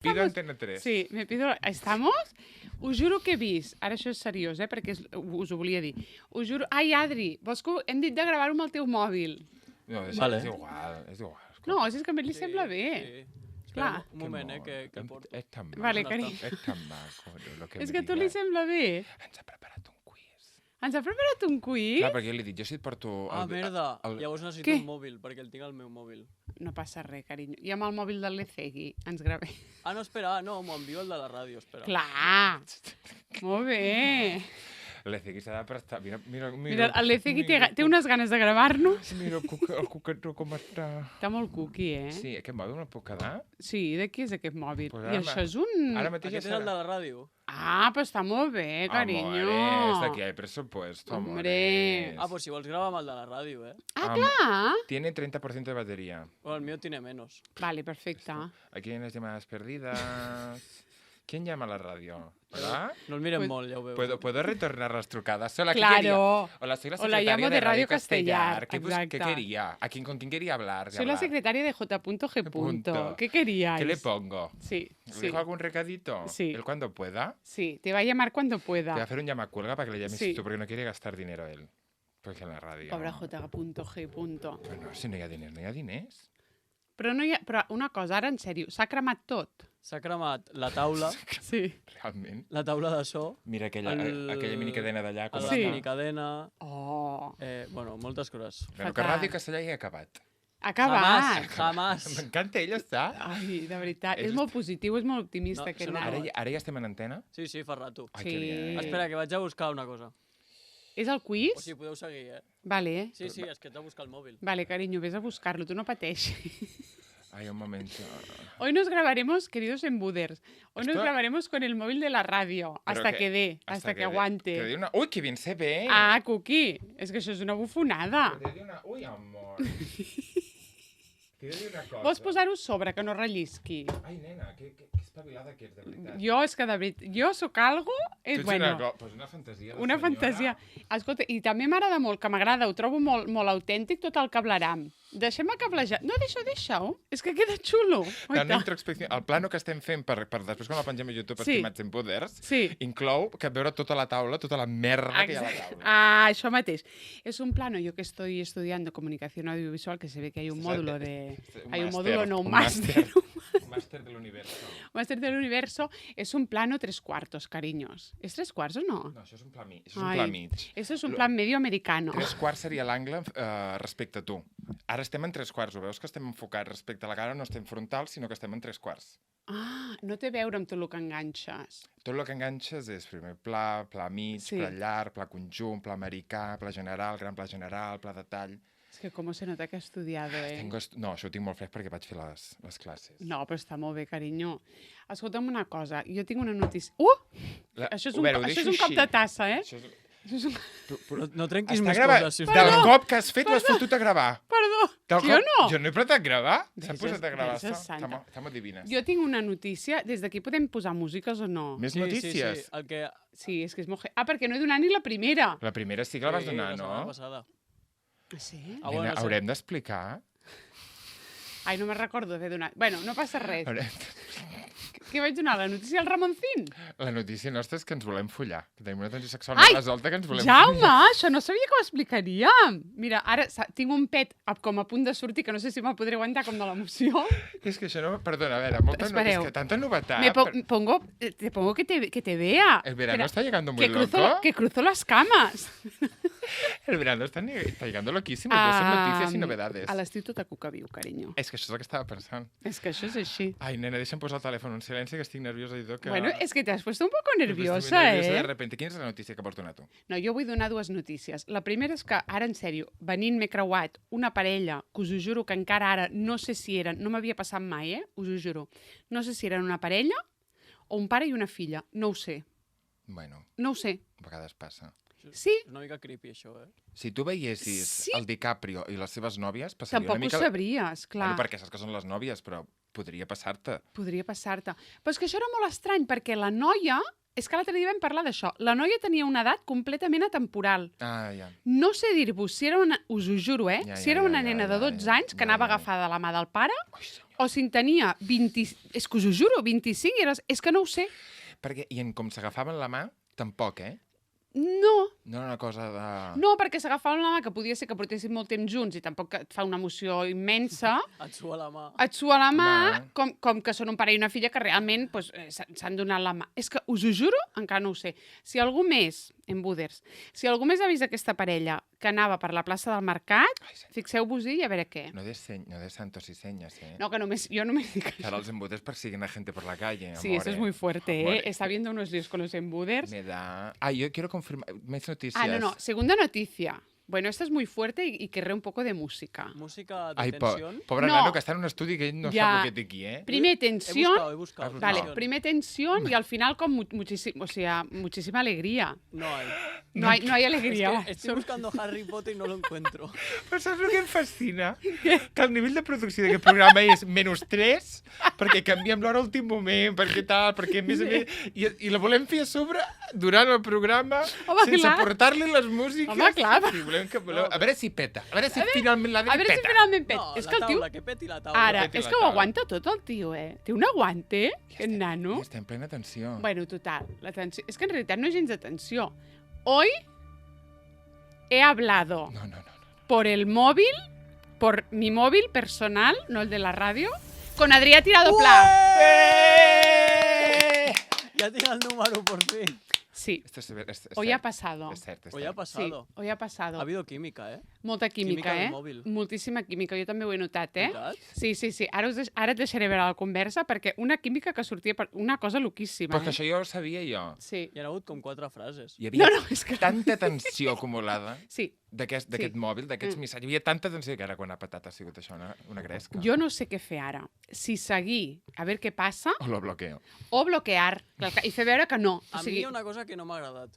pido Antena 3. Sí, me pido... ¿Estamos? Us juro que he vist... Ara això és seriós, perquè us ho volia dir. Us juro... Ai, Adri, vols que hem dit de gravar-ho amb el teu mòbil? No, és igual. No, si és que a mi li sembla bé. Sí. Clar. Un moment, que porto. És tan maco. Vale, carinyo. És tan maco. És que a tu li sembla bé. Ens ha preparat un quiz. Ens ha preparat un quiz? Clar, perquè jo li he dit, jo si et porto... Merda. Llavors necessito un mòbil, perquè el tinc al meu mòbil. No passa res, carinyo. I amb el mòbil del Lecegui ens gravem. No, espera, no, m'ho envio el de la ràdio, espera. Clar! Molt bé! L'Ecegui s'ha de prestar. Mira, el Lecegui té unes ganes de gravar-nos. Mira el cuquetó com està. Està molt cuqui, eh? Sí, aquest mòbil me'l puc quedar? Sí, de qui és aquest mòbil? Pues I això és un... Aquest és el de la ràdio. Ah, però està molt bé, carinyo. Amores, d'aquí hi ha presupuesto, amores. Pues si vols gravar amb el de la ràdio, eh? Clar! Tiene 30% de batería. Bueno, el mío tiene menos. Vale, perfecte. Aquí hay unas llamadas perdidas. ¿Quién llama a la radio? ¿Hola? No el miren molt, ja ho veu. ¿Puedo retornar las trucadas? Hola, claro. ¿qué quería? Hola, soy la secretaria llamo de Radio Castellar. ¿Qué quería? ¿Con quién quería hablar? Soy la secretaria de J.G. ¿Qué queríais? ¿Qué le pongo? Sí. ¿Le dejo algún recadito? Sí. ¿Él cuando pueda? Sí, te va a llamar cuando pueda. Te va a hacer un llamacuelga para que le llames tú, porque no quiere gastar dinero él. Porque en la radio. Pobre J.G. Però no, si no hi ha diners, no hi ha diners. Però una cosa, ara en sèrio, s'ha cremat tot. S'ha cremat la taula. Sí. Realment. La taula de so. Mira aquella minicadena d'allà. La minicadena. Oh. Bueno, moltes coses. Bueno, que Ràdio Castellà hi ha acabat. Acabat. Jamás. M'encanta ella estar. Ai, de veritat. És molt positiu, és molt optimista aquest nano. Ara ja estem en antena? Sí, fa rato. Ai, que bien. Espera, que vaig a buscar una cosa. És el quiz? O sigui, podeu seguir, eh? Vale. Sí, és que ets a buscar el mòbil. Vale, carinyo, ves a buscarlo, tu no pateixis. Ay, un momento. Hoy nos grabaremos, queridos embuders, hoy nos grabaremos con el móvil de la radio, hasta que dé, hasta que aguante. Uy, que bien se ve. Ah, Cookie, és que això és una bufonada. Uy, amor. Vols posar-ho sobre, que no rellisqui? Ai, nena, que espavilada que ets, de veritat. Jo, és que de veritat, jo sóc algo... Tu ets una fantasia. Una fantasia. Escolta, i també m'agrada molt, que m'agrada, ho trobo molt, molt autèntic, tot el cableram. Deixem-me cablejar. No, deixa-ho. És que queda xulo. Tant introspecció. El plano que estem fent per després, quan el pengem a YouTube, estimats embuders, inclou que veure tota la taula, tota la merda que hi ha a la taula. Ah, això mateix. És un plano, yo que estoy estudiando comunicación audiovisual, que se ve que hay un módulo de... Hay un módulo, no, un máster. Un máster del universo. Un máster del universo. És un plano 3/4, cariños. ¿És 3/4 o no? No, això és un pla mig. Això és un pla mig. Eso es un plan medio americano. 3/4 seria l'angle respecte a tu. Ara estem en 3/4. Ho veus que estem enfocats respecte a la cara, no estem frontal, sinó que estem en 3/4. Ah, no té a veure amb tot el que enganxes. Tot el que enganxes és primer pla, pla mig, pla llarg, pla conjunt, pla americà, pla general, gran pla general, pla de tall... És que com se nota que he estudiado, eh? No, això ho tinc molt fresc perquè vaig fer les classes. No, però està molt bé, carinyo. Escolta'm una cosa, jo tinc una notícia... Això és un cop de tassa, eh? No trenquis més coses, sisplau. Del cop que has fet, ho has fotut a gravar. Perdó, jo no. Jo no he posat a gravar. S'han posat a gravar. Estem divines. Jo tinc una notícia. Des d'aquí podem posar músiques o no? Més notícies? Sí, és que és molt... Ah, perquè no he donat ni la primera. La primera sí que la vas donar, no? La setmana passada. Sí? Nena, haurem d'explicar? Ai, no me'n recordo d'haver donat... Bueno, no passa res. Què vaig donar? La notícia al Ramoncín? La notícia nostra és que ens volem follar. Que tenim una tensió sexual molt resolta que ens volem follar. Jaume, això no sabia que ho explicaríem. Mira, ara tinc un pet com a punt de sortir que no sé si me'l podré aguantar com de l'emoció. És que això no... Perdona, a veure, és que tanta novetat... Te pongo que te vea. El verano está llegando muy loco. Que cruzo las camas. El verano está llegando loquísimo. Son noticias y novedades. A l'estiu tota cuca viu, carinyo. És que això és el que estava pensant. És que això és així. Ai, nena, deixa'm posar el telèfon en silenci, que estic nerviosa i tot. Bueno, és que t'has puesto un poco nerviosa, eh? De repente. Quina és la notícia que vols donar tu? No, jo vull donar dues notícies. La primera és que, ara en sèrio, venint m'he creuat una parella, que us ho juro que encara ara no sé si eren, no m'havia passat mai, us ho juro, no sé si eren una parella o un pare i una filla, no ho sé. Bueno. No ho sé. A vegades passa. Sí? És una mica creepy, això, eh? Si tu veiessis el DiCaprio i les seves nòvies, passaria una mica... Tampoc ho sabries, clar. Bueno, perquè saps que són les nòvies, però podria passar-te. Podria passar-te. Però és que això era molt estrany, perquè la noia... És que l'altre dia vam parlar d'això. La noia tenia una edat completament atemporal. Ah, ja. No sé dir-vos si era una... Us ho juro, eh? Si era una nena de 12 anys que anava agafada de la mà del pare o si en tenia 20... És que us ho juro, 25 i és que no ho sé. Perquè, i com s'agafaven la mà, tampoc, eh? No. No era una cosa de... No, perquè s'agafaven la mà, que podia ser que portessin molt temps junts i tampoc et fa una emoció immensa. Et sua la mà. Et sua la mà, com que són un pare i una filla que realment pues, s'han donat la mà. És que us ho juro, encara no ho sé. Si algú més, en Buders, si algú més ha vist aquesta parella que anava per la plaça del Mercat, fixeu-vos-hi i a veure què. No de santos y señas, eh? No, que jo només dic això. Ahora los embuders persiguen a gente por la calle, amore. Sí, eso es muy fuerte, ¿eh? Está habiendo unos líos con los embuders. Me da... yo quiero confirmar... Más noticias. No. Segunda noticia. Bueno, esta es muy fuerte y querré un poco de música. ¿Música de tensión? Pobre nano, que está en un estudi que ell no sap el que té aquí, eh? Primer tensión. He buscado. Vale, primer tensión y al final con muchísima alegría. No hay alegría. Estoy buscando Harry Potter y no lo encuentro. Però saps el que em fascina? Que el nivell de producció d'aquest programa és -3, perquè canviem l'hora a últim moment, perquè tal, perquè a més a més... I la volem fer a sobre durant el programa, sense portar-li les músiques. Home, clar. Sí, a veure si peta. A veure si finalment l'Adri peta. A veure si finalment peta. No, és que el tio... que peti la taula. Ara, és que ho aguanta tot el tio, eh? Té un aguante, aquest nano. Ja està en plena tensió. Bueno, total. La tensió... És que en realitat no és gens de tensió. Hoy he hablado por el móvil, por mi móvil personal, no el de la radio, con Adrià Tirado Pla. Ya tiene el número, por fin. Sí. Hoy ha pasado. Hoy ha pasado. Sí, hoy ha pasado. Ha habido química, eh? Molta química, del mòbil. Moltíssima química. Jo també ho he notat, eh? Notat? Sí. Ara et deixaré veure la conversa perquè una química que sortia per una cosa loquíssima. Però que això jo ho sabia jo. Sí. Hi ha hagut com 4 frases. Hi havia és que... tanta tensió acumulada d'aquest Sí. mòbil, d'aquests missatges. Hi havia tanta tensió que ara quan ha patat ha sigut això una gresca. Jo no sé què fer ara. Si seguir, a veure què passa, O lo bloqueo. o bloquear i fer veure que no. A mi hi ha una cosa que no m'ha agradat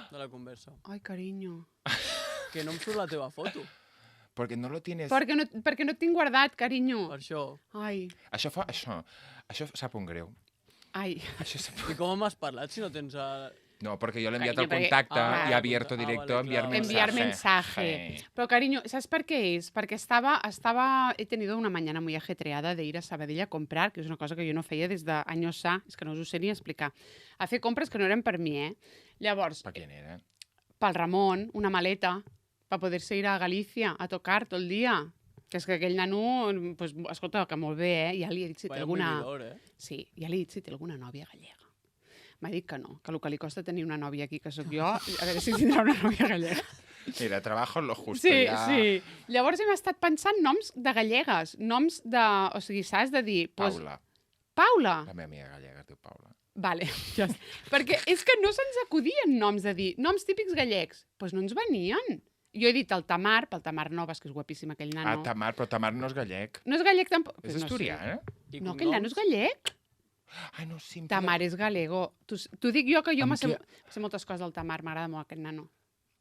de la conversa. Ai, carinyo. Que no em surt la teva foto. Perquè no lo tienes... Perquè no et tinc guardat, carinyo. Per això. Ai. Això sap un greu. Ai. I com m'has parlat si no tens... No, perquè jo l'he enviat al contacte i ha abierto directo enviar mensaje. Pero, cariño, ¿sabes por qué es? Porque he tenido una mañana muy ajetreada de ir a Sabadell a comprar, que és una cosa que jo no feia des d'anys sa, és que no us ho sé ni explicar. A fer compres que no eren per mi, eh? Llavors... Per quién era? Pel Ramon, una maleta, per poder-se ir a Galícia a tocar tot el dia. Que és que aquell nano, pues, escolta, que molt bé, eh? Ja li he dit si té alguna... Sí, ja li he dit si té alguna nòvia gallega. M'ha dit que no, que el que li costa tenir una nòvia aquí, que sóc jo, a veure si tindrà una nòvia gallega. Mira, trabajo en lo justo, sí, ja... Sí. Llavors hem estat pensant noms de gallegues, noms de... O sigui, saps de dir... Paula. Paula? La meva amiga gallega es diu Paula. Vale, ja està. Perquè és que no se'ns acudien noms de dir, noms típics gallecs. Doncs no ens venien. Jo he dit el Tamar, pel Tamar Novas, que és guapíssim aquell nano. Tamar, però Tamar no és gallec. No és gallec tampoc. És asturià, eh? No, aquell nano és gallec. Ai, no, sí. Tamar és galego. T'ho dic jo, que jo sé moltes coses del Tamar, m'agrada molt aquest nano.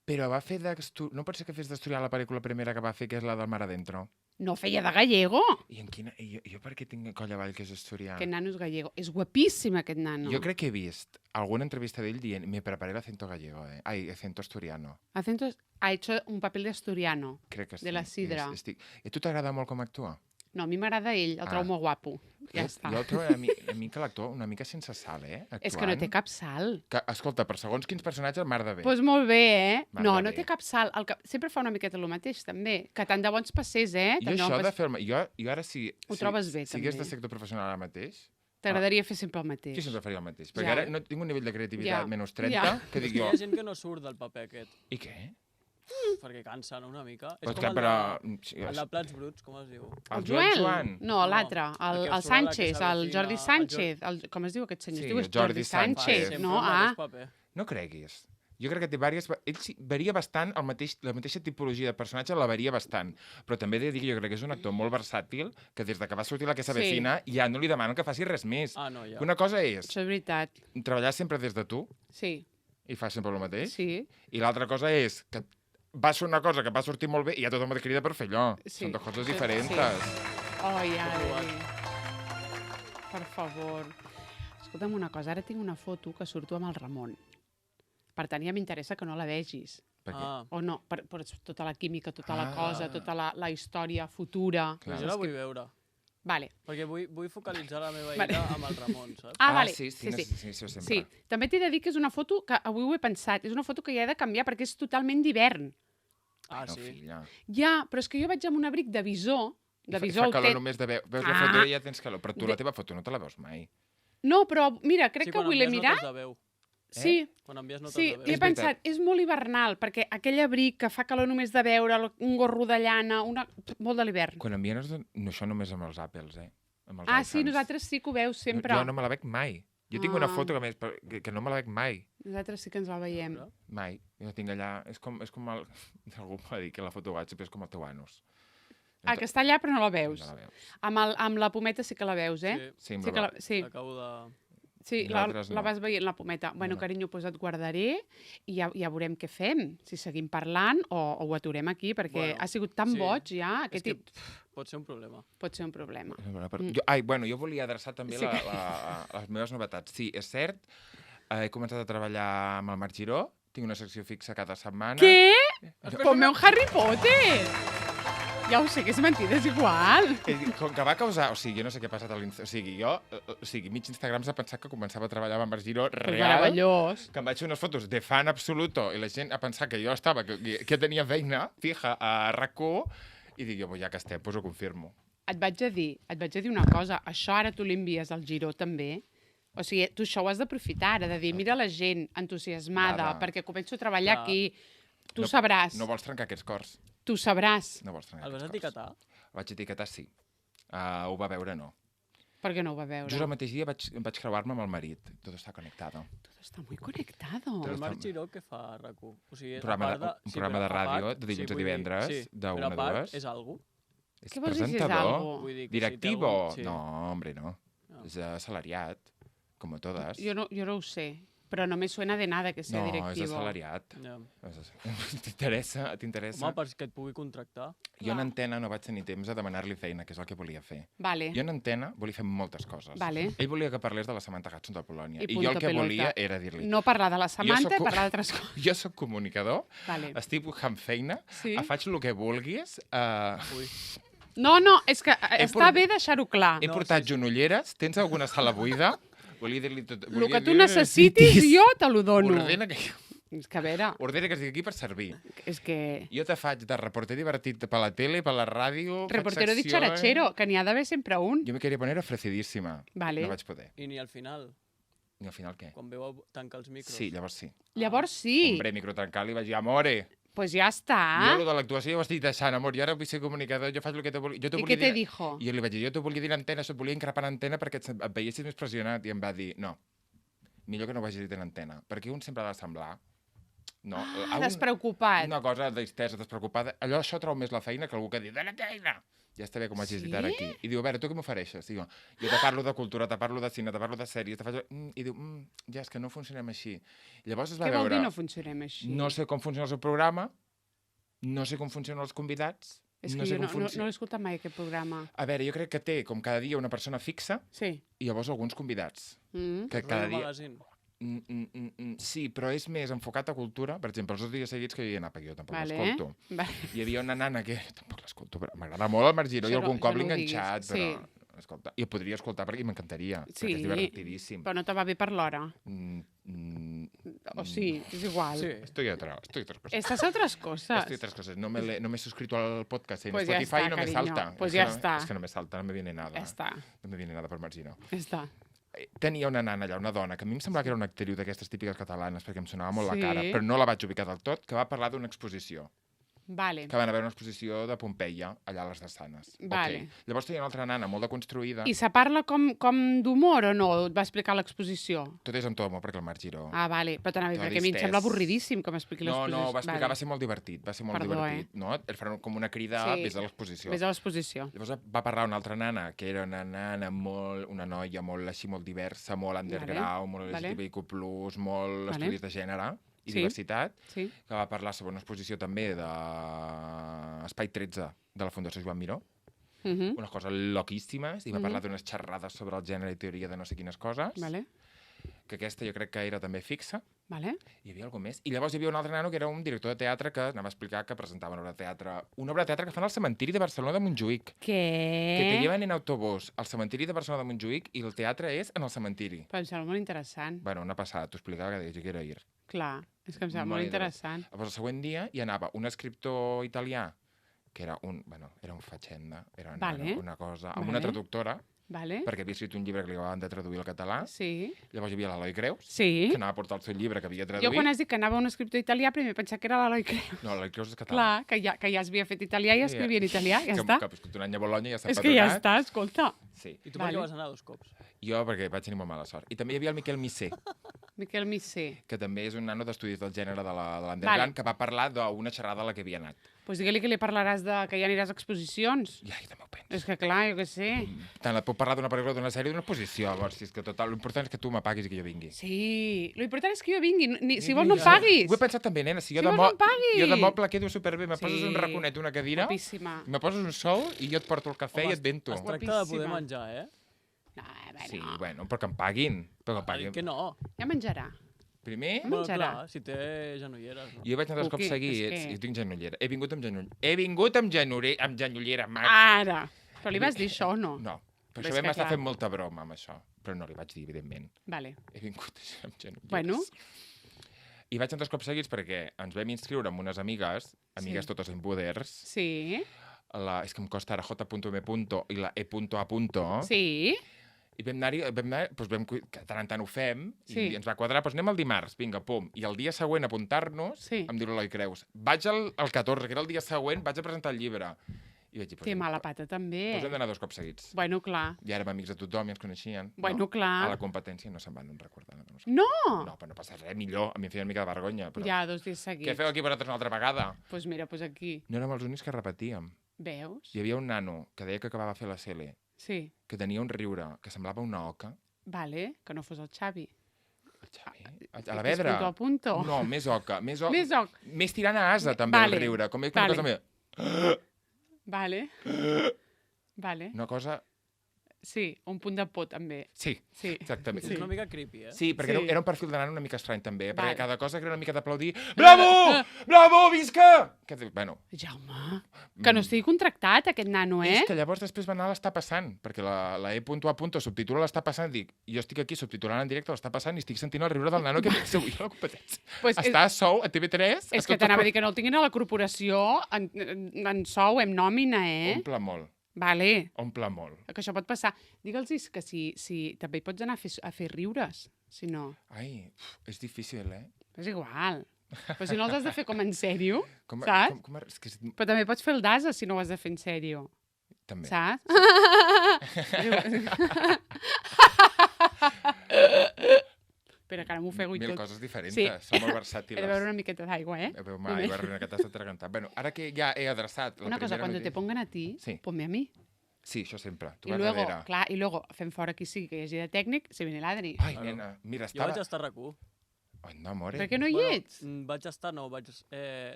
Però va fer no pot ser que fes d'asturià la pel·lícula primera que va fer, que és la del Mar Adentro. No, feia de gallego. I en quina... Jo per què tinc coll avall que és asturià? Aquest nano és gallego. És guapíssim, aquest nano. Jo crec que he vist alguna entrevista d'ell dient me preparé el acento gallego, eh? Ai, acento asturiano. Ha hecho un papel de asturiano. Crec que sí. De la Sidra. I a tu t'agrada molt com actua? No, a mi m'agrada ell, el trobo molt guapo. Ja està. Jo el trobo una mica l'actor, una mica sense sal, eh? Actuant. És que no té cap sal. Escolta, per segons quins personatges, mar de bé. Doncs molt bé, eh? No té cap sal. Sempre fa una miqueta el mateix, també. Que tant de bons passés, eh? Jo això de fer... Jo ara, si trobes bé, també. Si hagués de sector professional ara mateix... T'agradaria fer sempre el mateix. Jo sempre faria el mateix. Perquè ara no tinc un nivell de creativitat -30, que dic jo... Hi ha gent que no surt del paper aquest. I què? Perquè cansa, no, una mica. És com el de Plats Bruts, com es diu? El Joan? No, l'altre, el Sánchez, el Jordi Sánchez. Com es diu aquest senyor? Es diu Jordi Sánchez, no? No creguis. Jo crec que té diverses... Ell varia bastant, la mateixa tipologia de personatge la varia bastant. Però també he de dir que jo crec que és un actor molt versàtil, que des que va sortir La que s'avecina ja no li demanen que faci res més. Una cosa és... Això és veritat. Treballar sempre des de tu. Sí. I fa sempre el mateix. Sí. I l'altra cosa és que va ser una cosa que va sortir molt bé i ja tothom et crida per fer allò. Són dues coses diferents. Ai, per favor. Escolta'm una cosa, ara tinc una foto que surto amb el Ramon. Per tant, ja m'interessa que no la vegis. Per què? O no, per tota la química, tota la cosa, tota la història futura. Jo la vull veure. Vale. Perquè vull focalitzar la meva ira amb el Ramon, saps? Vale. Sí, això sempre. Sí, també t'he de dir que és una foto que avui ho he pensat, és una foto que ja he de canviar perquè és totalment d'hivern. Ah, No, sí. filla. Ja, però és que jo vaig amb un abric de visor Fa calor només de veus la foto i ja tens calor, però tu la De- teva foto no te la veus mai. No, però mira, crec Sí, que quan avui l'he envies mirat. notes de veu. Sí, Quan envies notes sí, de i veu. he És veritat. pensat, és molt hivernal, perquè aquell abric que fa calor només de veure, un gorro de llana, molt de l'hivern. Quan envien... No, això només amb els Apples, Amb els Ah, sí, iPhones. nosaltres sí que ho veus sempre. Jo no me la veig mai. Jo tinc una Ah. foto que no me la veig mai. Nosaltres sí que ens la veiem. Mai. Jo tinc allà... És com el... Algú m'ha dit que la foto WhatsApp és com el teu anus. Ah, que està allà però no la veus. No la veus. Amb la pometa sí que la veus, eh? Sí, Sí, que sí. Acabo de... Sí, Nosaltres la no. vas veient, la pometa. Bueno, No. carinyo, doncs et guardaré i ja veurem què fem. Si seguim parlant o ho aturem aquí, perquè Bueno, ha sigut tan sí. boig ja. És Aquest que pot ser un problema. pot ser un problema. Jo volia adreçar també Sí. les meves novetats. Sí, és cert, he començat a treballar amb el Marc Giró, tinc una secció fixa cada setmana. Què? Com-me un Harry Potter! Ja ho sé, que és mentida, és igual. Com que va causar... O sigui, jo no sé què ha passat a l'Instagram. O sigui, mig Instagram s'ha pensat que començava a treballar amb el Marc Giró Però real. meravellós. Que em vaig fer unes fotos de fan absoluto i la gent ha pensat que jo estava, que tenia feina fija a RAC1 i dic jo, ja que estem, doncs ho confirmo. Et vaig a dir una cosa. Això ara tu l'envies al Giró també. O sigui, tu això ho has d'aprofitar, de dir, mira la gent entusiasmada, Nada. perquè començo a treballar Clar. aquí. Tu No- sabràs, No vols trencar aquests cors. tu sabràs. No vols trencar El vas aquests cors. etiquetar? El vaig etiquetar, sí. Ho va veure, no. Per què no ho va veure? Just el mateix dia vaig creuar-me amb el marit. Tot està connectado. Tot està muy conectado. Però el està- Marc Giró què fa a RAC1? O sigui, Un programa a part un programa però de a part, ràdio de dilluns a vull dir, divendres, de però 1 a a part 2. és algú? És Què vols dir si és presentador. algo? Vull dir que Directivo. si té algú- sí. No, hombre, no. No. És assalariat, com totes. Jo no ho sé, però no me suena de nada que sea No, directivo. és assalariat. Ja. T'interessa? Home, perquè et pugui contractar. Jo en Clar. Antena no vaig tenir temps de demanar-li feina, que és el que volia fer. Vale. Jo en Antena volia fer moltes coses. Vale. Ell volia que parlés de la Samantha Hudson de Polònia. I I jo el punto que pelota. volia era dir-li... No parlar de la Samantha, soc- parlar d'altres coses. Jo sóc comunicador, Vale. estic buscant feina, Sí. faig el que vulguis, Ui. No, és que està bé deixar-ho clar. he portat genolleres, tens alguna sala buida? Volia dir-li tot... El que tu necessitis, jo te lo dono. Ordena que, És que a veure, ordena que estic aquí per servir. és que... Jo te faig de reporter divertit per la tele, per la ràdio... faig Reportero seccions. dicharachero, que n'hi ha d'haver sempre un. Jo me quería poner ofrecidíssima. Vale. No vaig poder. I ni al final, I al final què? quan veu tancar els micros. Sí, llavors sí. Llavors sí, Hombre, micro trencar, li vaig dir, amore, pues ja està. jo lo de l'actuació ja ho estic deixant, amor, jo ara vull ser comunicador, jo faig el que te volia... Jo te I volia què te dir... dijo? I jo li vaig dir, jo te volia dir l'antena, et volia increpar l'antena perquè et veiessis més pressionat. I em va dir, no, millor que no ho hagis dit en antena, perquè un sempre ha de semblar... No, a un- Despreocupat. Una cosa distesa, despreocupada. Això trau més la feina que algú que diu, de la feina! Ja està bé com ho hagis dit ara Sí? aquí. I diu, a veure, tu què m'ofereixes? Diu, jo te parlo de cultura, te parlo de cine, te parlo de sèries, te faig... I diu, ja, és que no funcionem així. I llavors es va Què vol veure... dir no funcionem així? No sé com funciona el seu programa, no sé com funcionen els convidats, És que no sé jo com no funciona... l'he escoltat mai, aquest programa. A veure, jo crec que té, com cada dia, una persona fixa Sí. i llavors alguns convidats. Mm. Que cada Rotllo dia... magazine. Sí, però és més enfocat a cultura. Per exemple, els 2 dies seguits que hi havia anat, perquè jo tampoc Vale. l'escolto. Vale. Hi havia una nana que... Tampoc l'escolto, però m'agrada molt el Marc Giró i Això no- algun això cop no l'he ho diguis. enganxat, Sí. però... Escolta, i el podria escoltar perquè m'encantaria, Sí, perquè és divertidíssim. però no te va bé per l'hora. Mm, O sí, és igual. Sí. Estoy a otras cosas. Estás a otras cosas. Estoy a otras cosas. No me he suscrito al podcast en Pues ya Spotify está, y no me cariño. salta. Pues Es que ya no- está. Es que no me salta, no me viene nada. Ja està, No me viene nada per Marc Giró. ja està. Tenia una nana allà, una dona, que a mi em semblava que era una actriu d'aquestes típiques catalanes, perquè em sonava molt Sí. la cara, però no la vaig ubicar del tot, que va parlar d'una exposició. Vale. Que van haver una exposició de Pompeia, allà a les Drassanes. Vale. Okay. Llavors tenia una altra nana molt deconstruïda. I se parla com d'humor o no? Et va explicar l'exposició? Tot és en to, perquè el Marc Giró... Ah, vale. Però t'anava a dir, T'ho perquè a mi em distès. sembla avorridíssim que m'expliqui No, l'exposició. no, va explicar, Vale. va ser molt divertit, va ser molt Perdó, divertit. No? Et faran com una crida, Sí. vés a l'exposició. Ves a l'exposició. Llavors va parlar una altra nana, que era una nana molt, una noia molt així, molt diversa, molt underground, molt Vale. LGTBIQ+, molt Vale. estudis de gènere i Sí. diversitat, Sí. que va parlar sobre una exposició també d'Espai 13 de la Fundació Joan Miró, unes coses loquíssimes, i va parlar d'unes xerrades sobre el gènere i teoria de no sé quines coses, Vale. que aquesta jo crec que era també fixa, Vale. Hi havia algú més. I llavors hi havia un altre nano que era un director de teatre que anava a explicar que presentava una obra de teatre que fan al cementiri de Barcelona de Montjuïc. Que te Què? lleven en autobús al cementiri de Barcelona de Montjuïc i el teatre és en el cementiri. Però em sembla molt interessant. Bueno, una passada, t'ho explicava que jo quiero ir. Clar, és que em sembla Molt molt interessant. Llavors, el següent dia hi anava un escriptor italià que era un fatxenda, era una cosa, amb una traductora, Vale. perquè havia escrit un llibre que li acabaven de traduir al català. Sí. Llavors hi havia l'Eloi Creus, Sí. que anava a portar el seu llibre que havia traduït. Jo quan has dit que anava un escriptor italià, primer pensava que era l'Eloi Creus. No, l'Eloi Creus és català. Clar, que ja havia fet italià i escrivia en italià, ja està. Que ha viscut un any a Bologna i ja s'ha És que ja empadronat. està, escolta. Sí. I tu per què vas anar 2 cops? Jo perquè vaig tenir molt mala sort. I també hi havia el Miquel Missé, Miquel Missé. que també és un nano d'estudis del gènere de l'Underground, que va parlar d'una xerrada a la que havia anat. Pues digue-li que li parlaràs de que ja aniràs a exposicions. Ja, jo també ho penso. És que clar, jo què sé. Tant et puc parlar d'una pel·lícula, d'una sèrie, d'una exposició. Llavors, si és que total, l'important és que tu m'apaguis i que jo vingui. Sí, l'important és que jo vingui. Si vols no em paguis. Ho he pensat també, nena. Si vols no em paguis. Jo de moble quedo superbé. Me Sí. poses un raconet, una cadira, Guapíssima. me poses un sou i jo et porto el cafè i et vento. Es tracta de poder Guapíssima. menjar, eh? No, bueno, Sí, bueno, però que em paguin. Però que em Ha dit paguin. que no. ja menjarà. Primer, Menjarà. Bueno, clar, si té genolleres, no? jo vaig anar 2 cops Puqui, seguits és que- i jo tinc genollera. He vingut amb genollera, Marc. Ara. Però li vas dir això o no? No, però És això que vam estar clar. fent molta broma amb això. Però no li vaig dir, evidentment. Vale. He vingut amb genolleres. Bueno. I vaig anar 2 cops seguits perquè ens vam inscriure amb unes amigues Sí. totes en Buders. Sí. És que em costa ara J.M. i la E.A. Sí. I vam anar, que de tant en tant ho fem, Sí. i ens va quadrar, doncs anem el dimarts, vinga, pum. I el dia següent a apuntar-nos, Sí. em diu l'Eloi Creus, vaig al 14, que era el dia següent, vaig a presentar el llibre. I vaig dir, Té mala pata també. Doncs hem d'anar 2 cops seguits. Bueno, clar. I érem amics de tothom i ens coneixien. Bueno, no, clar. A la competència no se'n van recordar. No! No, però no passa res, millor. A mi em feia una mica de vergonya. Però... Ja, 2 dies seguits. Què feu aquí vosaltres una altra vegada? Pues mira, pues aquí. No érem els únics que repetíem. Veus? Hi havia un nano que deia que acabava de fer la CL, Sí. que tenia un riure que semblava una oca. Vale, que no fos el Xavi. El Xavi? A la Que és Vedra? punto a punto. No, més oca. Més Més oc. Més tirant a asa, també, Vale, el riure. Com una vale. cosa més... Vale. Vale. Una cosa... Sí, un punt de por també. Sí, Sí. exactament. És una mica creepy, eh? Sí, perquè Sí. era un perfil de nano una mica estrany, també. Perquè Vale. cada cosa que era una mica d'aplaudir... Bravo! Bravo, visca! Que, bueno, Jaume, que no estigui contractat, aquest nano, eh? és que llavors després va anar a l'Està passant, perquè la E.A. subtitula l'Està passant i dic, jo estic aquí subtitulant en directe l'Està passant i estic sentint el riure del nano que m'ha seguit a la competència. Pues Està a sou a TV3. És que t'anava a dir que no el tinguin a la corporació en sou, en nòmina, eh? Omple molt, Vale, omple molt. que això pot passar. Digue'ls que si també hi pots anar a fer riures, si no. Ai, és difícil, eh? És igual. Però si no els has de fer com en sèrio, Com, saps? és que Però també pots fer el d'asa si no ho has de fer en sèrio, també. saps? Espera, que ara m'ofego i Mil tot. coses diferents, Sí. són molt He versàtils. de beure una miqueta d'aigua, eh? Veu mai, va arribar que t'has atragantat. Bueno, ara que ja he adreçat la Una cosa, primera cuando te notícia- pongan a ti, Sí. ponme a mí. Sí, això sempre. Tu I vas luego, darrere. clar, i luego fem fora qui sigui que hi hagi de tècnic, se viene l'Adri. Ai, Claro. nena, mira, Jo estava... vaig estar a RAC1. Ai, no, amore. Per què no hi ets? Vaig estar, no, vaig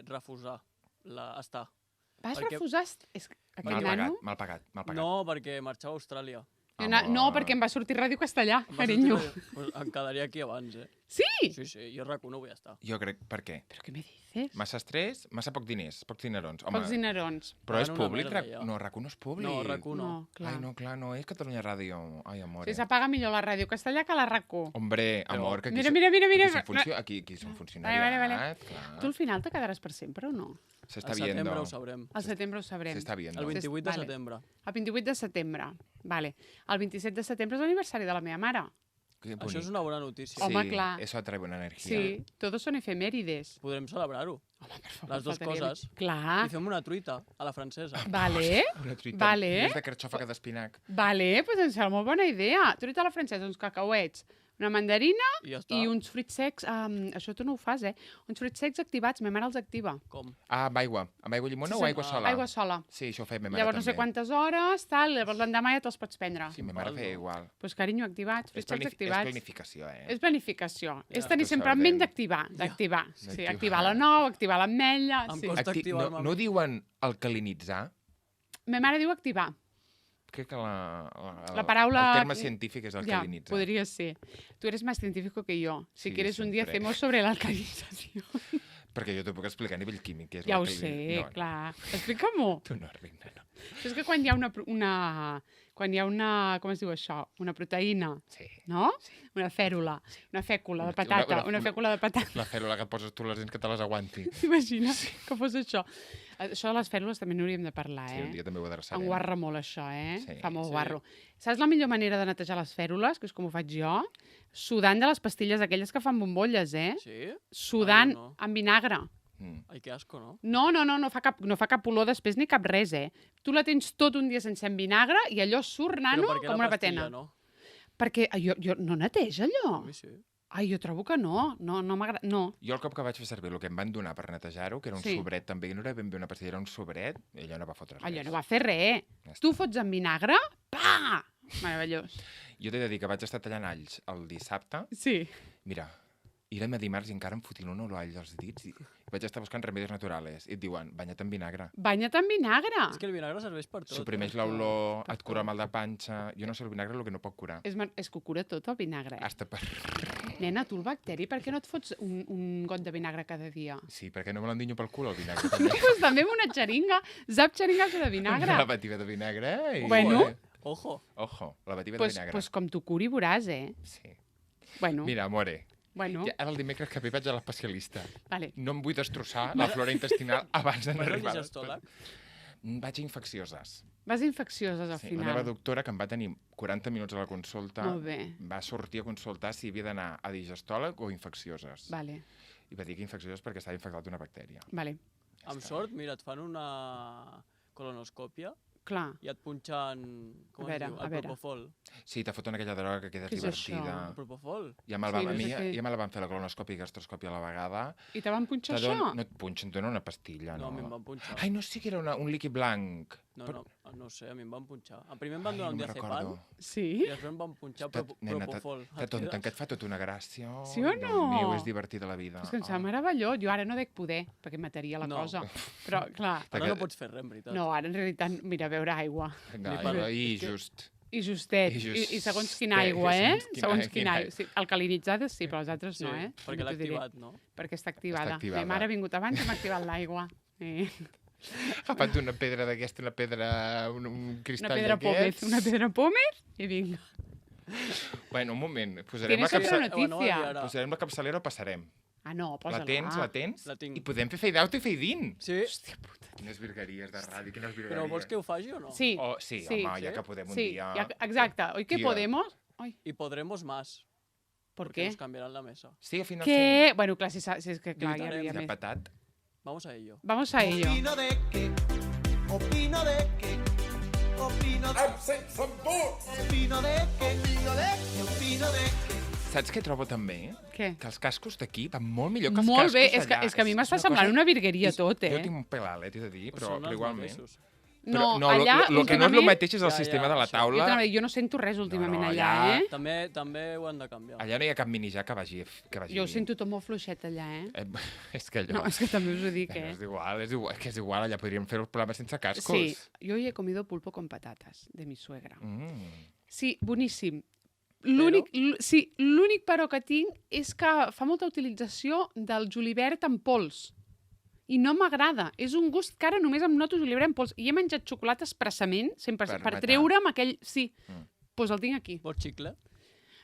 refusar estar. Vas perquè- refusar és aquest Mal nano? pagat, mal pagat, mal pagat. No, perquè marxava a Austràlia. No, perquè em va sortir Ràdio Castellà, Em va carinyo. sortir- Pues em quedaria aquí abans, eh? Sí? Sí, jo a RAC1 no vull estar. Jo crec, per què? Però què me dices? Massa estrès, massa pocs dinerons. Home, Pocs dinerons. però és Pagant una públic? merda, ja. No, RAC1 no és públic. No, RAC1 no. No, clar. Ai, no, clar, no, és Catalunya Ràdio. Ai, amore. Sí, s'apaga millor la Ràdio Castellà que la RAC1. Hombre, Però- amor, que aquí... Mira, mira, mira, mira. Aquí som funcionariat, Vale. clar. Tu al final te quedaràs per sempre o no? S'està Al setembre viendo. ho sabrem. Al setembre ho sabrem. S'està viendo. El 28 de Vale. setembre. El 28 de setembre. Vale. El 27 de setembre és l'aniversari de la meva mare. Que Això és bonic. una bona notícia. Home, clar. Eso atrae buena energía. Sí, todos son efemèrides. Podrem celebrar-ho. Home, per favor, Les dues faltaria coses. més. Clar. I fem una truita a la francesa. Vale, Una truita Vale. més de carxofa que d'espinac. vale, doncs em sembla molt bona idea. Truita a la francesa, uns cacauets, una mandarina I ja està. i uns fruits secs. Això tu no ho fas, eh? Uns fruits secs activats, ma mare els activa. Com? Ah, amb aigua. Amb aigua llimona Sí, o aigua sola? Aigua sola. Sí, això ho feia ma mare Llavors no sé també. quantes hores, tal, llavors l'endemà ja te'ls pots prendre. Sí, ma mare feia igual. Pues carinyo, activats, fruits secs És activats. planificació, eh? És planificació. Ja. És tenir Ho sempre en ment sabrem. d'activar. Sí, D'activar. activar la nou, activar l'ametlla. Em Sí. costa activar-me. No diuen alcalinitzar? Ma mare diu activar. Crec que La paraula... el terme científic és alcalinitza. Podría ser. Tú eres más científico que yo. Si Sí, quieres un día siempre. hacemos sobre la alcalinización. Perquè jo t'ho puc explicar a nivell químic. Què és Ja ho l'alcalinitza. sé, clar. Explica-m'ho. Tu no, Reina, no. És que quan hi ha quan hi ha com es diu això? Una proteïna, Sí. no? Una fècula de patata, una fècula de patata. La fèl·lula que et poses tu les dents que te les aguanti. T'imagines que fos això? Això de les fèl·lules també n'hauríem de parlar, Sí, un dia també ho adreçarem. Em guarra molt això, Sí. Fa molt Sí. guarro. Saps la millor manera de netejar les fèrules, que és com ho faig jo? Sudant de les pastilles aquelles que fan bombolles, Sí? Sudant Ai, no. amb vinagre. Ai, que asco, no? No fa cap olor després ni cap res, Tu la tens tot un dia sense en vinagre i allò surt nano Però per què com la una pastilla, patena. no? Perquè jo no neteja allò. A mi sí. Ai, jo trobo que no m'agrada, no. Jo el cop que vaig fer servir el que em van donar per netejar-ho, que era un Sí. sobret també, que no era ben bé una pastilla, era un sobret, i allò no va fotre res. Allò no va fer res. Ja està. Tu fots en vinagre, pa! Meravellós. Jo t'he de dir que vaig estar tallant alls el dissabte. Sí. Mira, érem a dimarts i encara em fotin un olor a all als dits i vaig estar buscant remedios naturales. I et diuen, banya't en vinagre. Banya't en vinagre. És que el vinagre serveix per tot. Suprimeix l'olor, et cura mal de panxa... Jo no sé el vinagre el que no pot curar. És que ho cura tot, el vinagre. Hasta per... Nena, tu el bacteri, per què no et fots un got de vinagre cada dia? Sí, perquè no me l'endinyo pel cul, el vinagre, també. Pues també amb una xeringa, zap xeringa de vinagre. Una lavativa de vinagre i... Bueno. Ojo. Ojo, lavativa de Pues vinagre. com tu curi veuràs, Sí. Bueno, Mira, amore, bueno, ja, ara el dimecres que ve vaig a l'especialista. vale. No em vull destrossar la flora intestinal abans Vas al d'arribar. digestòleg? Vaig a infeccioses. Vas infeccioses al Sí, la final. meva doctora, que em va tenir 40 minuts a la consulta, Molt bé. va sortir a consultar si havia d'anar a digestòleg o infeccioses. Vale, I va dir que infeccioses perquè estava infectat d'una bactèria. vale. Ja Amb està. sort, mira, et fan una colonoscòpia Clar. i et punxen... Com A veure, es diu? a El veure. propofol. Sí, te foten aquella droga que quedes Què és això? divertida. El propofol. Ja me'l Sí, va, no a mi sé què. ja me la van fer la colonoscòpia i gastroscòpia a la vegada. I te van punxar Te això? No et punxen, et donen una pastilla, No, no? a mi em van punxar. Ai, no sé que era un líquid blanc. No sé, a mi em van punxar. Primer em van Ai, donar no un me'n diazepam recordo. Sí? i després em van punxar Nena, propofol. te tonten, que et fa tota una gràcia. Oh, Sí o Déu no? meu, és divertida la vida. És que em sembla meravellós. Jo ara no dec poder, perquè em mataria la No. cosa. Però, clar, Ara no pots fer res, en veritat. no, ara en realitat, mira, beure aigua. Vinga, Ni per- i és que- just. I justet. I segons quina aigua, Segons quina aigua. Sí, alcalinitzades sí, però les altres Sí, no, perquè També l'ha t'ho diré. activat, no? Perquè està activada. Està activada. Ma mare ha vingut abans i m'ha activat l'aigua. Agafat una pedra d'aquesta, una pedra, un Una cristall pedra d'aquests. Pómez i vinga. Bueno, un moment, Tienes otra noticia. posarem la capçalera o passarem? Ah, no, posa-la. La tens? La tinc. I podem fer fade out i fade in. Sí, Hòstia puta. Quines virgueries de ràdio, quines virgueries. però vols que ho faci o no? Sí, Oh, sí, Sí. home, ja Sí? que podem un sí, dia... exacte. Oi que Tia. podemos? Ai, Y podremos más, ¿por porque qué? nos cambiarán la mesa. Sí, al final ¿Qué? Bueno, clar, si és que clar, ja Lluitarem. havia sí. De més. patat. Vamos a ello. Vamos a ello. Opino de que, opino de que, opino de opino de que, opino de que. Saps què trobo també? Què? Que els cascos d'aquí van molt millor que els Molt cascos bé, d'allà. és que a mi m'està una semblant cosa- una virgueria tot, Jo tinc un pelat, t'he de dir, Pues però són els igualment. mateixos. No, Però allà, lo que no és el mateix és el Ja, sistema ja, de la això. taula. Jo no sento res últimament No, no, allà, allà- També ho han de canviar. Allà no hi ha cap minijà que vagi Jo ho sento tot molt fluixet allà, És que allò... No, és que també us ho dic, És igual, és que és igual, allà podríem fer el programa sense cascos. Sí, yo hoy he comido pulpo con patatas de mi suegra. Mm. Sí, boníssim. L'únic però que tinc és que fa molta utilització del julivert en pols. I no m'agrada. És un gust que ara només em noto julivert en pols. I he menjat xocolata expressament, sempre, Per per matar. treure'm aquell... Sí, Mm. doncs el tinc aquí. Vols xicle?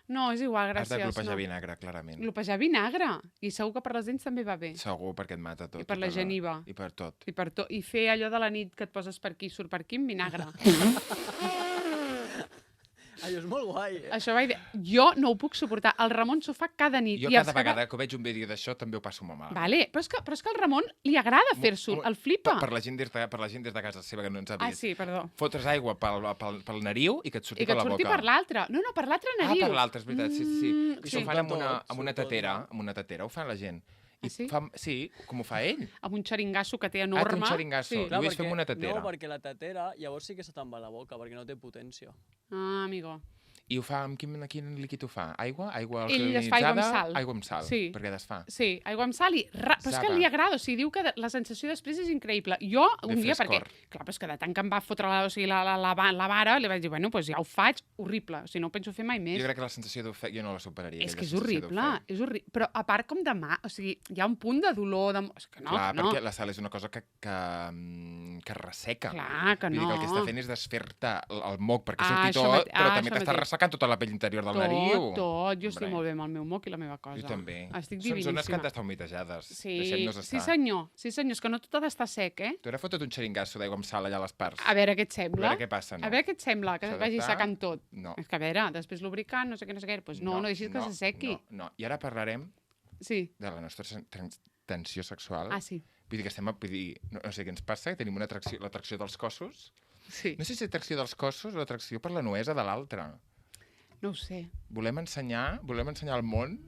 No, és igual, Has de gràcies. glopejar no. vinagre, clarament. Glopejar vinagre. I segur que per les dents també va bé. Segur, perquè et mata tot. I per la geniva. I per tot. I, I fer allò de la nit que et poses per aquí i surt per aquí amb vinagre. Allò és molt guai, Això va dir... Jo no ho puc suportar. El Ramon s'ho fa cada nit. Jo I els cada que vegada que veig un vídeo d'això també ho passo molt malament. Vale, però és que al Ramon li agrada fer-s'ho, el flipa. Per la gent des de casa seva que no ens ha Ah, vist. sí, perdó. Fotres aigua pel nariu i que et surti I que per et la surti boca. per l'altre. No, per l'altre nariu. Ah, per l'altre, és veritat, sí. Mm, I sí. s'ho fan amb Tots, una tots, tatera, no? amb una tatera, ho fan la gent. I Ah, sí? sí, com ho fa ell. Amb un xeringasso que té té enorme. un xeringasso. Sí. Jo ho vaig fer amb una tatera. No, perquè la tatera llavors sí que se te'n va a la boca, perquè no té potència. Ah, amigo. I ho fa amb quin líquid ho fa? Aigua? Aigua Ell es fa aigua amb sal. Aigua amb sal, Sí. perquè desfà. Sí, aigua amb sal i... Però és que Zaba. li agrada, o sigui, diu que la sensació després és increïble. Jo, un dia, perquè... frescor. Clar, però és que de tant que em va fotre la vara, li vaig dir, bueno, doncs ja ho faig, horrible. O sigui, no ho penso fer mai més. Jo crec que la sensació d'ofec jo no la superaria. És que és aquella sensació horrible, d'ofec. és horrible. Però a part com demà, o sigui, hi ha un punt de dolor, és que no, Clar, no. perquè la sal és una cosa que resseca. Clar, que Vull dir no. que el que està fent és desfer-te el moc perquè Ah, surti això tot, mate- però ah, també això t'està mateix. ressecant tota la pell interior del nariu. Tot. Jo estic Hombre. molt bé amb el meu moc i la meva cosa. Jo també. Estic Són zones que han diviníssima. d'estar humitejades. Sí, Deixem-nos estar. sí senyor, és que no tot ha d'estar sec, eh? Tu ara fotut un xeringasso d'aigua amb sal allà a les parts. A veure què et A sembla. veure què passa, no? A veure què et sembla, que Això et vagi d'estar- secant tot. No. És que a veure, després lubricant, no sé què, doncs no deixis que se sequi. No. I ara parlarem Sí. de la nostra tensió sexual. Ah, sí. Vull dir que vull dir, no sé què ens passa, que tenim una atracció, l'atracció dels cossos. Sí. No sé si és atracció dels cossos o l'atracció per la nuesa de l'altre. No ho sé. Volem ensenyar al món.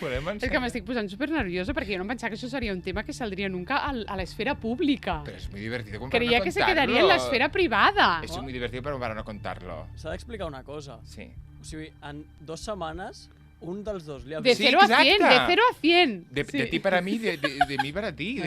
Volem És que ensenyar... m'estic posant super nerviosa perquè jo no em pensava que això seria un tema que saldria nunca a l'esfera pública. Pero es muy divertido como Creia para no que se contarlo. quedaria en l'esfera privada. Es muy divertido pero para no contarlo. S'ha d'explicar una cosa. Sí. O sigui, en 2 setmanes, un dels dos li ha De Sí, 0 a 100, de exacte. 0 a 100. De ti para mí, de mí para ti.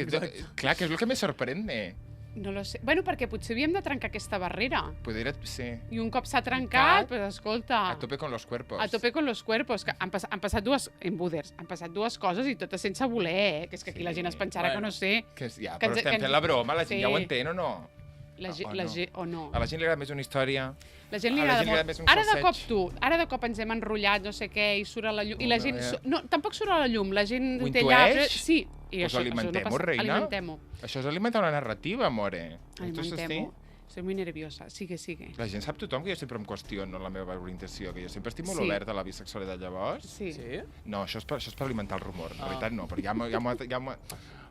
Claro, que es lo que me sorprende. No lo sé. Bueno, perquè potser havíem de trencar aquesta barrera. Poder, sí, I un cop s'ha trencat, Trencat. pues escolta... a tope con los cuerpos. A tope con los cuerpos. Que han passat dues... Embuders. Han passat dues coses i totes sense voler, Que és que aquí la gent es pensarà que Bueno. no sé... Que ja, que però ens- estem que fent la broma, la gent sí. ja ho entén o no? La gent, o la no. gent, o no. A la gent li agrada més una història. La gent li a la agrada gent li agrada molt. més un Ara de salseig. cop ara de cop ens hem enrotllat, no sé què, i surt a la llum. I la Molt gent... bé. No, tampoc surt a la llum. La gent Ho té llave... intueix? Sí. I Pues alimentem-ho, passa. reina. Alimentem-ho. Això és alimentar una narrativa, amore. Entonces, Alimentem-ho. Estoy muy nerviosa. Sigue. La gent sap tothom que jo sempre em qüestiono la meva orientació, que jo sempre estic molt Sí. oberta a la bisexualitat, llavors. Sí. Sí? No, això és per alimentar el rumor. En Ah. realitat no, però ja m'ho...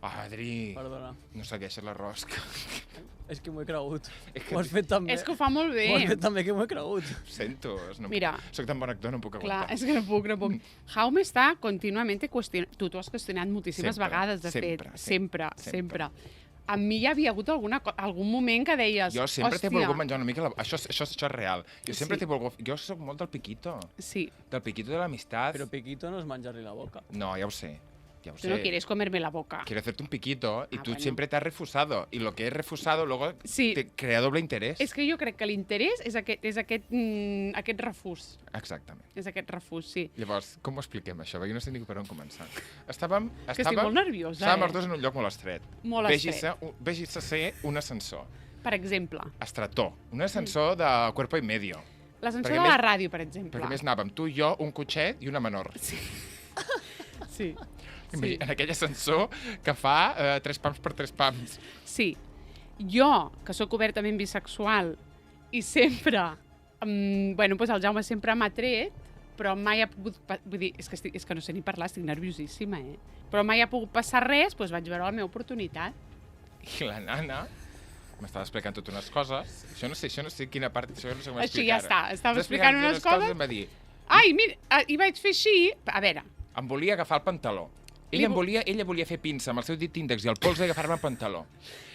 Ah, Adri, Perdona. no segueixes la rosca. És que m'ho he cregut. És que Ho has fet tan bé. És que ho fa molt bé. Ho has fet tan bé que m'ho he cregut. Ho sento. No, Mira. Soc tan bon actor, no em puc Clar, aguantar. és que no puc. Jaume està contínuament qüestionant... Tu t'ho has qüestionat moltíssimes Sempre, vegades, de sempre, fet. sí, Sempre. sempre. Amb mi ja havia hagut algun moment que deies... Jo sempre t'he "Hòstia". volgut menjar una mica... Això és real. Jo sempre Sí. t'he volgut... Jo sóc molt del piquito. Sí. Del piquito de l'amistat. Però piquito no és menjar-li la boca. No, ja ho sé. Ya lo Tú sé. no quieres comerme la boca. Quiero hacerte un piquito y Ah, tú bueno. siempre te has refusado. Y lo que he refusado luego Sí. te crea doble interés. És que jo crec que l'interès és aquest refús. Exactament. És aquest refús, sí. Llavors, com ho expliquem, això? Perquè jo no sé ni per on començar. Estàvem Que estic molt nerviosa, Estàvem els dos en un lloc molt estret. Molt estret. Vegis a ser un ascensor. Per exemple, Estretó. Un ascensor de cuerpo y medio. l'ascensor Perquè de la més- ràdio, per exemple. Perquè a més anàvem tu i jo, un cotxet i una menor. Sí. En aquell ascensor que fa 3 pams per 3 pams. Sí. Jo, que sóc obertament bisexual i sempre... bueno, doncs el Jaume sempre m'ha tret, però mai ha pogut... Vull dir, és que no sé ni parlar, estic nerviosíssima, Però mai ha pogut passar res, doncs vaig veure la meva oportunitat. I la nana m'estava explicant totes unes coses. Això no sé quina part... Això no sé com Així explicar. ja està, estava explicant unes coses. I em va dir, Ai, mira, i vaig fer així... A veure, em volia agafar el pantaló. Ella volia fer pinça amb el seu dit índex i el pols i agafar-me el pantaló.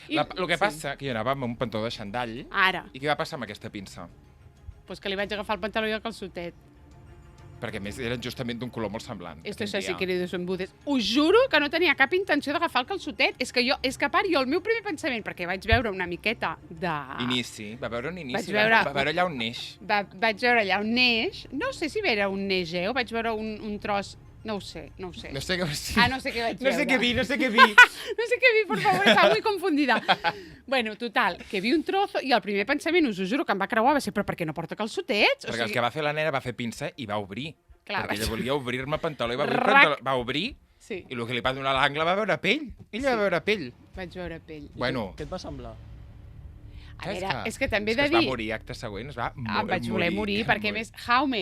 I- El que sí. passa que jo anava amb un pantaló de xandall ara, i què va passar amb aquesta pinça? doncs que li vaig agafar el pantaló i el calçotet. Perquè a més eren justament d'un color molt semblant. Esto es aquell así, dia. queridos embudes. Us juro que no tenia cap intenció d'agafar el calçotet. És que a part, jo el meu primer pensament, perquè vaig veure una miqueta de... Inici, va veure un inici, Vaig veure- va veure allà un neix. Vaig veure allà un neix, no sé si era un neix, o vaig veure un tros... No ho sé. No sé què sí. Ah, no sé què vaig No sé veure. què vi, no sé què vi. No sé què vi, por favor, estava muy confundida. Bueno, total, que vi un trozo i el primer pensament, us ho juro, que em va creuar va ser, però per què no porta calçotets? Perquè el que va fer la nena va fer pinça i va obrir. Clar, perquè ella vaig- volia obrir-me el pantaló i va obrir, el Rac. pantaló, va obrir Sí, i el que li va donar a l'angle va veure pell. Ella va veure pell. vaig veure pell. Bueno, Què et va semblar? A veure, és que també he és de que es va dir... morir acte següent, es va Em vaig voler morir, perquè a més, Jaume,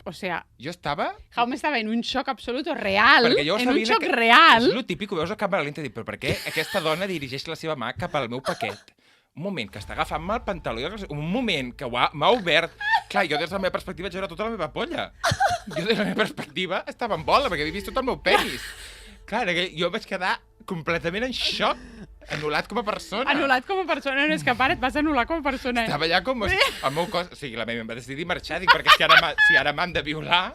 o sea, Jo estava... Jaume estava en un xoc absolut real, Perquè jo en un sabia xoc que... real. És el típic que veus a càmera lenta i dic, però per què aquesta dona dirigeix la seva mà cap al meu paquet? Un moment que està agafant-me el pantaló, un moment que m'ha obert... Clar, jo des de la meva perspectiva vaig veure tota la meva polla. Jo des de la meva perspectiva estava en bola, perquè havia vist tot el meu penis. Clar, jo vaig quedar completament en xoc. Anul·lat com a persona. Anul·lat com a persona. No, és que pare, et vas anul·lar com a persona. Estava allà com... El meu cos... O sigui, la meva em va decidir marxar. Dic, perquè si ara m'han de violar,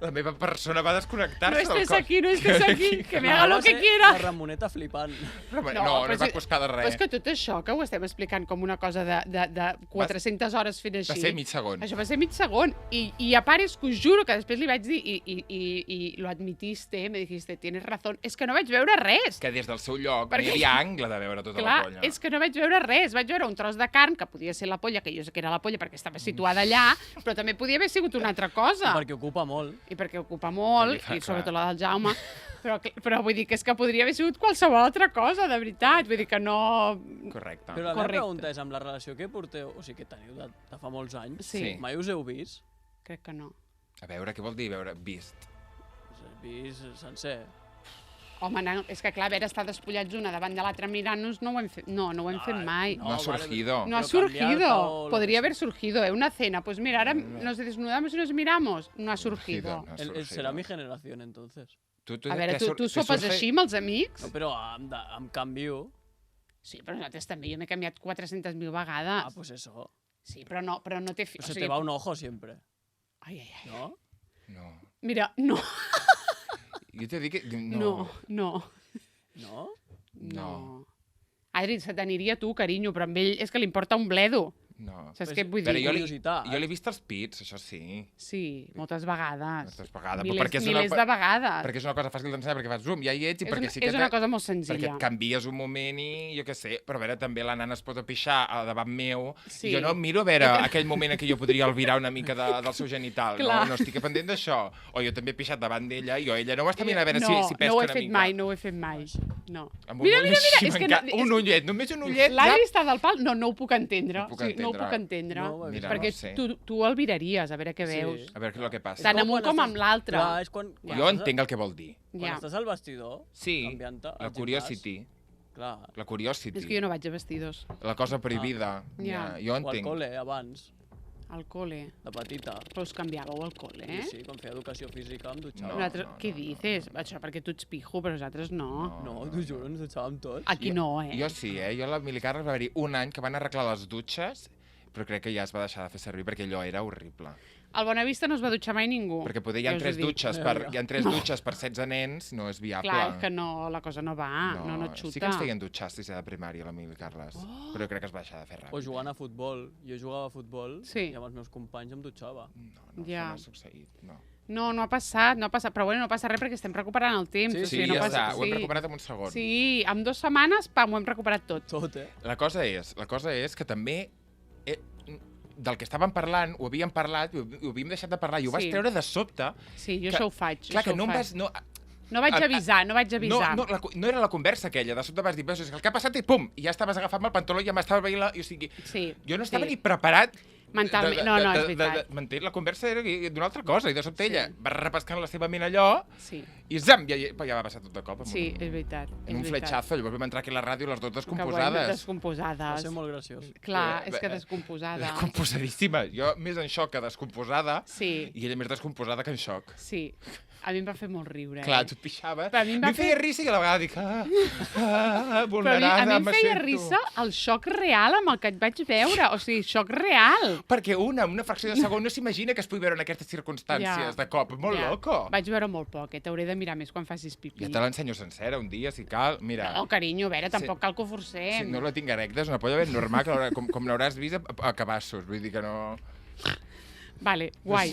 la meva persona va desconnectar-se No del estés cos. aquí, no estés aquí, que me haga Va lo que ser quiera. La Ramoneta flipant. No però va si- costar de Però res. és que tot això que ho estem explicant com una cosa de 400 hores fent així... Va ser mig segon. Això va ser mig segon. I a pares, que us juro que després li vaig dir i lo admitiste, me dijiste, tienes razón, és que no vaig veure res. Que des del seu lloc Perquè- no hi havia angle de veure tota Clar, la polla. és que no vaig veure res. Vaig veure un tros de carn, que podia ser la polla, que jo sé que era la polla perquè estava situada allà, però també podia haver sigut una altra cosa. Perquè ocupa molt. I perquè ocupa molt, Perquè fa- i sobretot la del Jaume, però vull dir que és que podria haver sigut qualsevol altra cosa, de veritat. Vull dir que no... Correcte. Però la Correcte. meva pregunta és, amb la relació que porteu, o sigui, que teniu de fa molts anys, Sí. mai us heu vist? Crec que no. A veure, què vol dir veure vist? Us heu vist sencer? Home, no, és que clar, haver estar despullats una davant de l'altra mirant-nos no ho hem fet, no ho hem fet mai. No ha surgido. No ha Pero cambiar surgido. todo lo Podría que haber surgido, Una cena. Pues mira, ahora nos desnudamos y nos miramos. No ha surgido. No ha Serà surgido. mi generació, entonces. A veure, tu sopes així amb els amics? No, però em canvio. Sí, però nosaltres també. Jo m'he canviat 400.000 vegades. Ah, pues eso. Sí, però no té... Pues se te va un ojo siempre, Ai, ai, ai. ¿no? No. Mira, no, Jo t'he dit que... no, no. No? No. Adri, se t'aniria tu, carinyo, però amb ell és que li importa un bledo. No. Saps Pues, què vull Però dir? curiositat. jo l'he vist als pits, això sí. Sí, moltes vegades. Moltes vegades. Milers, perquè és milers una, de vegades. perquè és una cosa fàcil d'ensenyar, perquè fas zoom, ja hi ets, i És perquè una, sí que... és una cosa molt Perquè senzilla. et canvies un moment i jo què sé, però a veure, també la nana es pot apixar a davant meu Sí. i jo no em miro a veure aquell moment en què jo podria albirar una mica del seu genital, Clar. no estic pendent d'això. O jo també he pixat davant d'ella i ella no ho està mirant a veure no, si pesca no ho he una fet mica. mai, no ho he fet mai. No. Amb un Mira, ull mira, mira, així, és que m'encanta. no, Un ullet, només un ullet, l'Adri ja... està del pal? No, no ho puc entendre. No ho puc Sí, no ho entendre. puc entendre. No ho he vist. Mira, perquè no sé. tu el viraries, a veure què Sí. veus. A veure què és el que passa. Tant amb un quan com estàs- amb l'altre. Clar, és quan Jo estàs- entenc el que vol dir. Quan Ja. estàs al vestidor, Sí, canviant-te al la gimnàs, curiosity. Clar. La curiosity. És que jo no vaig a vestidors. La cosa prohibida. Ja. Jo O al entenc. col·le, abans, Al col·le. de petita. Però us canviàveu al col·le, eh? Sí, quan feia educació física em dutxava. Nosaltres, no, què no, dices? Això perquè tu ets pijo, però nosaltres no. No, t'ho juro, ens dutxàvem tots. Aquí no, eh? Jo sí, Jo a la Mili Carles va haver-hi un any que van arreglar les dutxes, però crec que ja es va deixar de fer servir perquè allò era horrible. Al Bonavista no es va dutxar mai ningú. Perquè poder hi Ja ha us ho tres dic. dutxes per, hi ha tres dutxes per 16 nens, no és viable. Clar, és que no, la cosa no va, no et xuta. Sí que ens feien dutxar si de primària a la Mili Carles, però jo crec que es va deixar de fer O ràpid. jugant a futbol. Jo jugava a futbol Sí. i amb els meus companys em dutxava. No, Ja. això no ha succeït, no. No ha passat, però bueno, no passa res perquè estem recuperant el temps. Sí, o Sí, sigui, no ja passa... està, ho hem recuperat en un segon. Sí, en 2 setmanes, pam, ho hem recuperat tot. Tot, eh? La cosa és que també del que estàvem parlant, ho havíem parlat, ho havíem deixat de parlar, i ho vas Sí. treure de sobte. Sí, jo Que- això ho faig. Clar, això que ho no em faig. vas... No, No vaig avisar, no vaig avisar. no era la conversa aquella, de sobte vas dir, veus, és que el que ha passat i pum, i ja estaves agafant el pantaló i ja m'estava veient la... O sigui, Sí, jo no estava sí. ni preparat. Mentalment, no, és veritat. M'entens? La conversa era d'una altra cosa, i de sobte Sí. ella va repescant la seva ment allò, Sí, i zam, ja va passar tot de cop. sí, és veritat. En un fletxazo, llavors vam entrar aquí a la ràdio les dues Va descomposades. descomposades. ser molt graciós. Clar, és que descomposades. Descomposadíssima. Jo més en xoc que descomposada, Sí, i ella més descomposada que en xoc. sí. A mi em va fer molt riure. Clar, tu et pixaves. Però a mi em va feia risa i a la vegada dic, Però vulnerada, a mi em feia m'assento. risa el xoc real amb el que et vaig veure. O sigui, xoc real. Perquè una fracció de segon no s'imagina que es pugui veure en aquestes circumstàncies de cop. Molt Ja. loco. Vaig veure molt poc, t'hauré de mirar més quan facis pipí. Ja te l'ensenyo sencera un dia, si cal. Mira, No, carinyo, a veure, tampoc cal que ho si forcem. no la tinc erecta, és una polla ben normal, que com l'hauràs vist a cabassos. Vull dir que no... Vale, guai.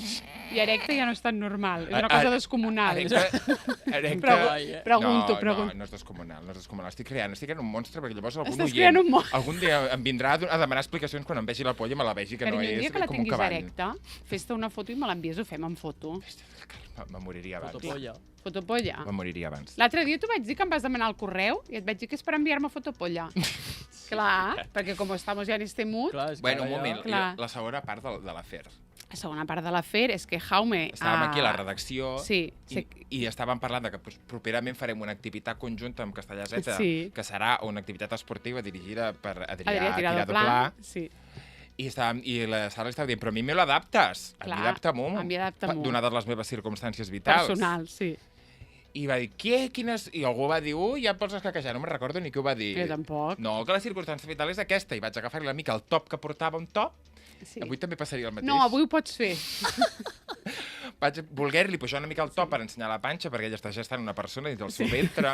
I erecta ja no és tan normal, és una cosa descomunal. Erecta... Pregunto. No és descomunal, no és descomunal. Estic creant un monstre, perquè llavors algun Estàs oient... creant un monstre. Algun dia em vindrà a demanar explicacions quan em vegi la polla i me la vegi, que no Carinyo, un dia és que la com un tinguis cavall. erecta, fes-te una foto i me l'envies, ho fem en foto. Me moriria abans. Fotopolla. Fotopolla. Me moriria abans. L'altre dia t'ho vaig dir que em vas demanar el correu i et vaig dir que és per enviar-me fotopolla. Clar, perquè com estamos ja en este mood, Clar, és que Bueno, un ara moment, Clar. la segona part de l'afer. la segona part de l'afer és que Jaume... Estàvem aquí a la redacció Sí, i estàvem parlant de que properament farem una activitat conjunta amb Castellà Z, Sí. que serà una activitat esportiva dirigida per Adrià Adrià Tirado Tirado Pla. Sí. I la Sara li estava dient, però a mi me l'adaptes. A mi Clar, adapta-m'ho. a mi adapta-m'ho. Donades les meves circumstàncies vitals. Personal, sí. I va dir, què? Quines... I algú va dir, ja et pots escaquejar, no me'n recordo ni qui ho va dir. Jo tampoc. No, que la circumstància vital és aquesta. I vaig agafar-li una mica el top que portava, un top. Sí. Avui també passaria el mateix. No, avui ho pots fer. Vaig voler-li pujar una mica el top per ensenyar la panxa, perquè ella està gestant una persona dins del seu ventre,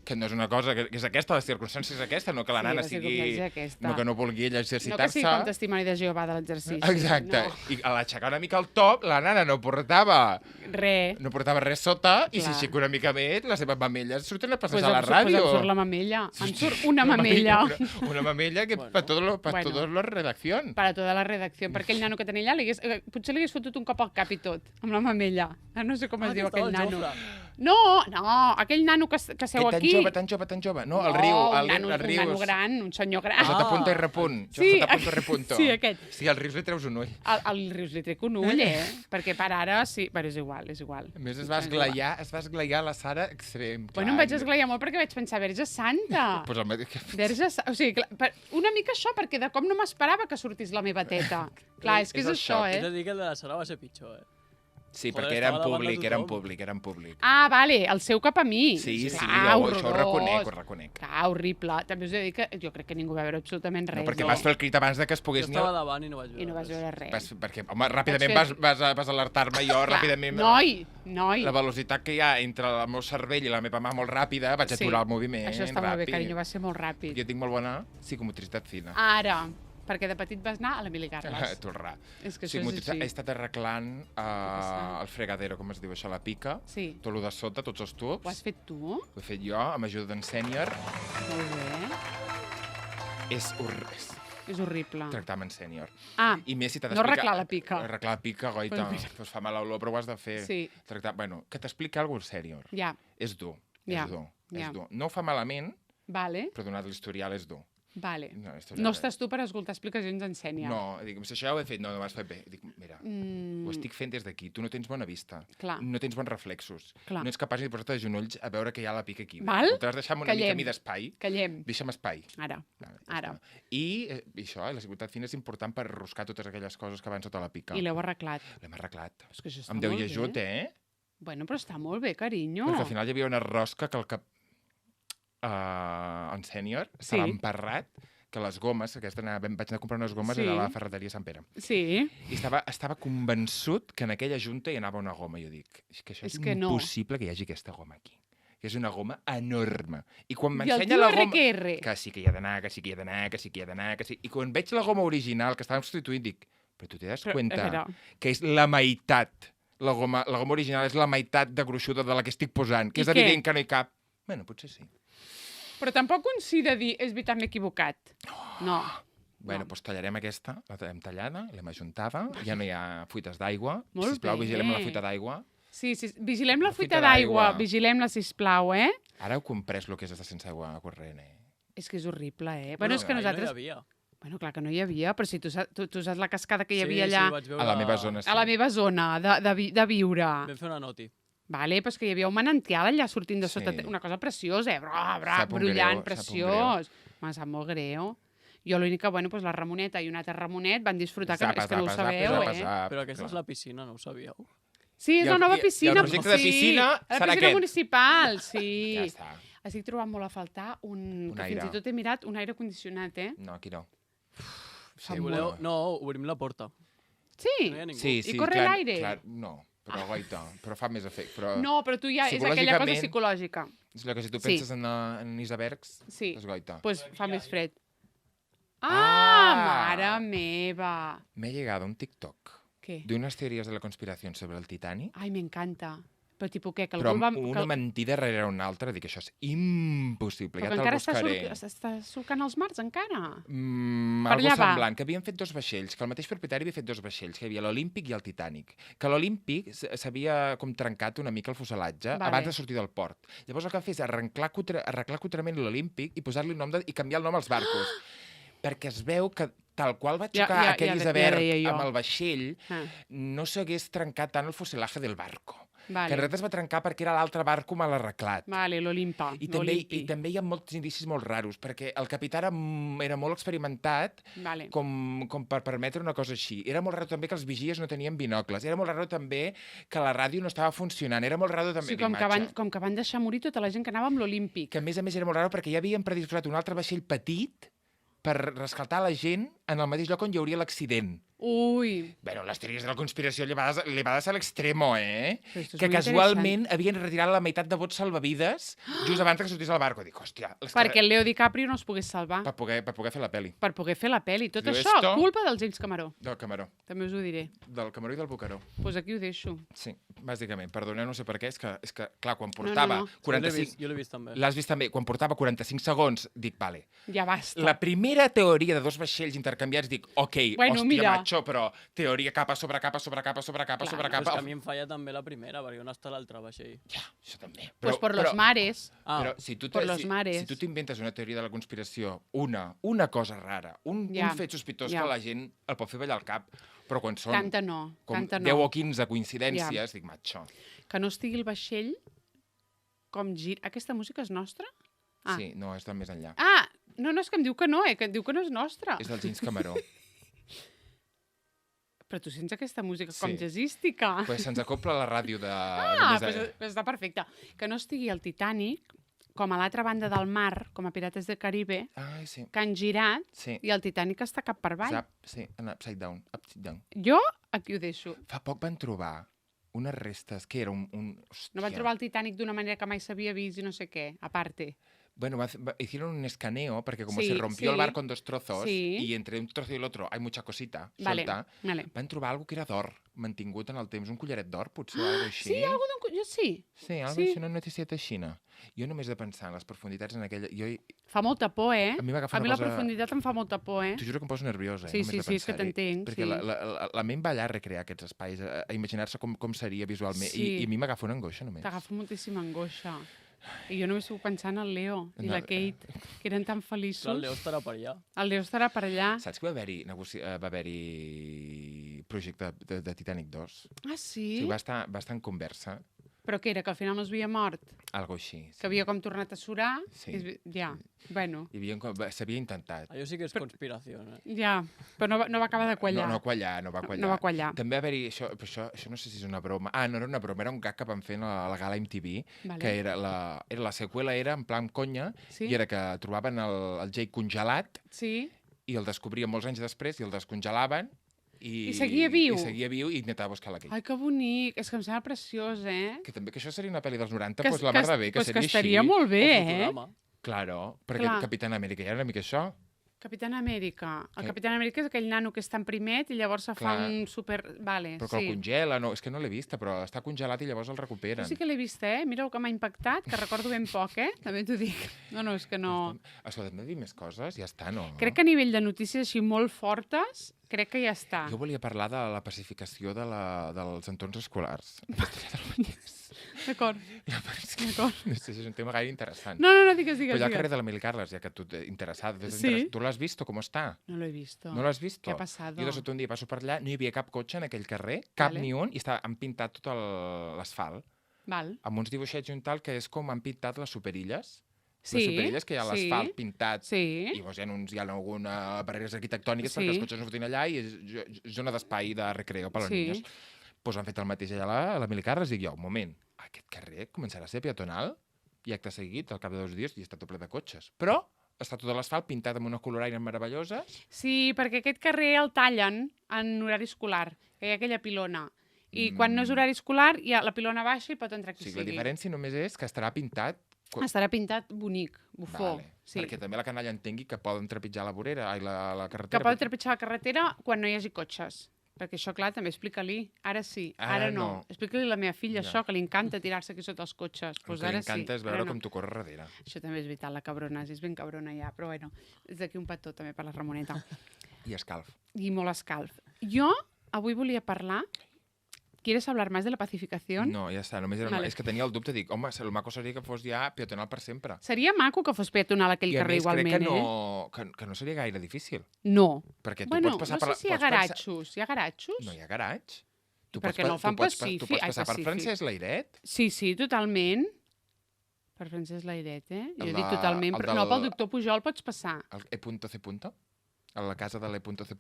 que no és una cosa... Que és aquesta, la circumstància és aquesta, no que la nana la sigui... circumstància és aquesta. No que no vulgui ella No que exercitar-se. sigui com testimoni de Jehovà de l'exercici. Exacte. No. I a l'aixecar una mica el top, la nana no portava res sota, i si Clar. aixeca una mica més, les seves mamelles surten a Pues passejar a la em ràdio. surt la mamella. Em surt una mamella. Una mamella que Bueno. para toda la redacción. Per a tota la redacció. Per aquell nano que tenia allà, potser li hagués fotut un cop al cap i tot, amb la mamella. No sé com es diu aquell nano. No, aquell nano que seu aquí. Tan jove. No, el riu. Un nano gran, un senyor gran. Jota punta i repunt. Sí, Jota punta i repunto. sí, aquest. Sí, al Rius li treus un ull. Al Rius li trec un ull, perquè per ara sí... Però és igual. A més, es va esglaiar la Sara extrem. Bueno, em vaig esglaiar molt perquè vaig pensar, Verge Santa. Pues el mateix que... O sigui, una mica això, perquè de com no m'esperava que sortís la meva teta. Clar, és que és això, He de dir que el de la Sara va ser pitjor, Sí, Joder, perquè era en estava davant de públic, tothom. Ah, vale, el seu cap a mi. Sí, Clar, això ho reconec. Clar, horrible. També us he de dir que jo crec que ningú va veure absolutament res. No, perquè vas fer el crit abans de que es Jo pogués... estava davant i no vaig veure I no vas veure res. Perquè, home, ràpidament vas alertar-me jo, Clar, ràpidament... Noi. La velocitat que hi ha entre el meu cervell i la meva mà molt ràpida, vaig aturar el moviment. Això està molt bé, ràpid. carinyo, va ser molt ràpid. Jo tinc molt bona psicomotricitat fina. Ara, perquè de petit vas anar a l'Emili Carles. Torrà. És que això és així. He estat arreglant el fregadero, com es diu això, la pica. Sí. Tot el de sota, tots els tubs. Ho has fet tu? Ho he fet jo, amb ajuda d'en Sènior. Molt bé. És horrible. tractar amb en Sènior. Ah, I més si t'ha no arreglar la pica. Arreglar la pica, goita. Pues fa mala olor, però ho has de fer. Sí. Tractar... Bueno, que t'expliqui alguna cosa, Sènior. Ja, És dur. Ja, És dur. ja. És dur. No ho fa malament, vale. però donat l'historial és dur. Vale. esto No estàs tu per escoltar explicacions en Sènia. No, dic, si això ho he fet, no ho has fet bé. Dic, mira, ho estic fent des d'aquí, tu no tens bona vista, Clar. no tens bons reflexos, Clar. no ets capaç ni de posar-te de genolls a veure que hi ha la pica aquí. Val? T'has de deixar una mica a mi d'espai, Callem. deixa'm espai. Ara. Vale, Ara. està. I això, la seguretat fina és important per arroscar totes aquelles coses que van sota la pica. I l'heu arreglat. L'hem arreglat. És que això està Amb Déu molt i ajut, bé. Bueno, però està molt bé, carinyo. Perquè al final hi havia una rosca que el cap... en Sènior s'ha emparrat, que les gomes, vaig anar a comprar unes gomes a la ferreteria Sant Pere. Sí. I estava convençut que en aquella junta hi anava una goma. Jo dic, és que això és impossible que hi hagi aquesta goma aquí. Que és una goma enorme. I quan m'ensenya la goma... Que sí que hi ha d'anar, que sí que hi ha d'anar, que sí que hi ha d'anar, que sí... I quan veig la goma original que estava substituint, dic, però tu t'hi das compte que és la meitat. La goma original és la meitat de gruixuda de la que estic posant, que és evident que no hi cap. Bueno, potser sí. Però tampoc un sí de dir, és veritat, m'he equivocat. No. Bueno, doncs tallarem aquesta, la tenim tallada, l'hem ajuntada, ja no hi ha fuites d'aigua. Molt Sisplau, bé. vigilem la fuita d'aigua. Sí, vigilem la fuita d'aigua, vigilem-la, sisplau, Ara heu comprès el que és estar sense aigua corrent, És que és horrible, Bueno, és que nosaltres... No hi havia. Bueno, clar que no hi havia, però si tu saps la cascada que hi havia allà... Sí, vaig veure... a la meva zona. Sí. A la meva zona de viure. Vam fer una noti. Vale, però és que hi havia un manantial allà sortint de sota, una cosa preciosa, brullant, preciós. M'ha sap molt greu. Jo l'únic que, bueno, la Ramoneta i un altre Ramonet van disfrutar, és que no ho sabeu, Però aquesta és la piscina, no ho sabíeu? Sí, és la nova piscina. I el projecte de piscina serà aquest. La piscina municipal, sí. Ja està. Estic trobant molt a faltar un que aire. fins i tot he mirat, un aire condicionat, No, aquí no. Si voleu... No, obrim la porta. Sí? No hi ha ningú. Sí, I corre l'aire? No, però goita, però fa més efecte. Però... No, però tu ja és aquella cosa psicològica. És allò que si tu penses en icebergs, és goita. Doncs fa més fred. Mare meva! Me ha llegado un TikTok ¿Qué? de unas teorías de la conspiración sobre el Titanic. Ai, m'encanta. Però tipus què? Però una mentida darrere una altra, dic, això és impossible, ja te'l buscaré. Però està solcant els mars, encara? Algo semblant, que havien fet 2 vaixells, que el mateix propietari havia fet 2 vaixells, que hi havia l'Olímpic i el Titanic. Que l'Olímpic s'havia com trencat una mica el fuselatge abans de sortir del port. Llavors el que va fer és arreglar cutrament l'Olímpic i posar-li el nom i canviar el nom als barcos. Perquè es veu que tal qual va xocar aquell iceberg amb el vaixell, no s'hagués trencat tant el fuselaje del barco. Vale. que en realitat es va trencar perquè era l'altre barco mal arreglat. Vale, l'Olimpa. I també hi ha molts indicis molt raros, perquè el capità era molt experimentat Vale. com per permetre una cosa així. Era molt raro també que els vigies no tenien binocles. Era molt raro també que la ràdio no estava funcionant. Era molt raro també Sí, com que van deixar morir tota la gent que anava amb l'Olímpic. Que a més era molt raro perquè ja havien predisposat un altre vaixell petit per rescatar la gent en el mateix lloc on hi hauria l'accident. Ui. Bueno, les teories de la conspiració llevades a l'extremo, Però esto es Que muy casualment havien retirat la meitat de bots salvavides just abans que sortís al barco. Dic, hòstia... Perquè el Leo DiCaprio no es pogués salvar. Per poder fer la peli. Per poder fer la pel·li. Tot Diu, això, esto- culpa del James Cameron. Del Camaró. També us ho diré. Del Camaró i del Bocaró. Doncs pues aquí ho deixo. Sí, bàsicament. Perdoneu, no sé per què. És que clar, quan portava no. 45... Jo l'he vist també. L'has vist també? Quan portava 45 segons, dic, vale. Ja basta. La primera teoria de dos vaixells intercanviats, dic, ok, Bueno, hòstia, mira. macho, però teoria capa sobre capa sobre capa sobre capa Clar. sobre Però és capa. que a mi em falla també la primera, perquè on està l'altre vaixell? Ja, això també. Pues por los mares. Però si tu por los mares. si tu t'inventes una teoria de la conspiració, una cosa rara, un fet sospitós que la gent el pot fer ballar al cap, però quan són Tanta no. com Tanta 10 no. o 15 coincidències, dic, macho. Que no estigui el vaixell com gira... Aquesta música és nostra? Ah. Sí, no, està més enllà. Ah! No, és que em diu que no, que em diu que no és nostra. És del James Camaró. Però tu sents aquesta música com Sí. jazzística. Pues se'ns acopla la ràdio de... Pues està perfecte. Que no estigui el Titanic com a l'altra banda del mar, com a Pirates del Caribe, Ai, sí. que han girat Sí. i el Titanic està cap per avall. Sí, en upside down. Upside down. Jo aquí ho deixo. Fa poc van trobar unes restes, que era un hòstia. No van trobar el Titanic d'una manera que mai s'havia vist i no sé què, a parte. Bueno, hicieron un escaneo, porque como Sí, se rompió sí. el barco en dos trozos, Sí. y entre un trozo y el otro hay mucha cosita Vale, suelta, vale. van trobar algo que era d'or, mantingut en el temps, un collaret d'or, potser, o alguna cosa així. Sí, algú jo sí. Sí, algo sí. així, una notícia aixina. Jo només de pensar en les profunditats en aquella... Fa molta por, eh? A mi m'agafa A mi una la cosa... profunditat em fa molta por, eh? T'ho juro que em poso nerviosa, Sí, només sí, de sí, és que pensar-hi. t'entenc, Perquè sí. la ment va allà a recrear aquests espais, a imaginar-se com seria visualment, Sí. i a mi m'agafa una angoixa només. T'agafa moltíssima angoixa. I jo només estic pensant en el Leo i No, la Kate, que eren tan feliços. Clar, el Leo estarà per allà. El Leo estarà per allà. Saps que va haver-hi projecte de Titanic 2? Ah, sí? Sí, va estar en conversa, Però què era, que al final no es havia mort? algo així. Que havia com tornat a surar? Sí. Ja, bueno, S'havia intentat. Allò sí que és conspiració, eh? ja. Però no va acabar de quallar. No va quallar. No va quallar. També va haver-hi, això no sé si és una broma. Ah, no era una broma, era un gag que van fer a la gala MTV, Vale. que era la seqüela era en plan conya, Sí? i era que trobaven el Jake congelat Sí? i el descobrien molts anys després i el descongelaven I seguia viu? I seguia viu i intentava buscar la Kate. Ai, que bonic. És que em sembla preciós, eh? Que també que això seria una pel·li dels 90, Que- doncs la que- mar de bé, que pues seria que així. estaria molt bé, O eh? Futurama. Claro, perquè Clar. Capitán Amèrica ja era una mica això. Capitán Amèrica. El Que- Capitán Amèrica és aquell nano que està en primet i llavors se fa Clar. un super... Vale, Però que sí. el congela, no, és que no l'he vista, però està congelat i llavors el recuperen. Jo sí que l'he vist, eh? Mira el que m'ha impactat, que recordo ben poc, eh? També t'ho dic. No, és que no... Escolta, hem de dir més coses? Ja està, no? Crec que a nivell de notícies així molt fortes, crec que ja està. Jo volia parlar de la pacificació dels entorns escolars. D'acord. D'acord. No sé si és un tema gaire interessant. No, digues, Però allà al carrer digues. de l'Emili Carles, ja que tu t'he interessat, Sí. tu l'has vist com està? No l'he vist. No l'has vist? Què ha passat? Jo de sobte un dia passo per allà, no hi havia cap cotxe en aquell carrer, cap Vale. ni un, i han pintat tot l'asfalt, Val. amb uns dibuixets i un tal que és com han pintat les superilles. Sí, Les superilles que hi ha a sí. l'asfalt pintat. Sí. I llavors hi ha algunes barreres arquitectòniques Sí. perquè els cotxes no fotin allà i és zona d'espai de recreo per a les Sí. niñas. Doncs han fet el mateix allà a l'Emili Carles. Dic jo, un moment, aquest carrer començarà a ser peatonal i acte seguit, al cap de 2 dies, i està tot ple de cotxes. Però està tot l'asfalt pintat amb unes coloraines meravelloses. Sí, perquè aquest carrer el tallen en horari escolar, que hi ha aquella pilona. I quan no és horari escolar, ja la pilona baixa i pot entrar O qui sigui, la sigui. diferència només és que estarà pintat... Estarà pintat bonic, bufó. Vale. Sí. Perquè també la canalla entengui que poden trepitjar la vorera, la Que carretera. pot trepitjar la carretera quan no hi hagi cotxes. Perquè això, clar, també explica-li. Ara sí, ara no. Explica-li a la meva filla Ja. això, que li encanta tirar-se aquí sota els cotxes. El Pues que ara li encanta sí, és veure ara no. com tu corres darrere. Això també és veritat, la cabrona, és ben cabrona ja, però bueno, és d'aquí un petó també per la Ramoneta. I escalf. I molt escalf. Jo avui volia parlar... ¿Quieres hablar más de la pacificación? No, ja està. Només era Vale. És que tenia el dubte. Dic, home, el maco seria que fos ja peatonal per sempre. Seria maco que fos peatonal aquell I a carrer més igualment, crec que no seria gaire difícil. No. Perquè tu Bueno, pots passar no sé per si hi ha garatxos. Hi ha garatxos? No hi ha garatge. perquè no el fan pacífic. Tu pots passar per Francesc Layret? Sí, totalment. Per Francesc Layret, Jo he dit totalment, però no, pel doctor Pujol pots passar. El E.C. A la casa de l'E.C.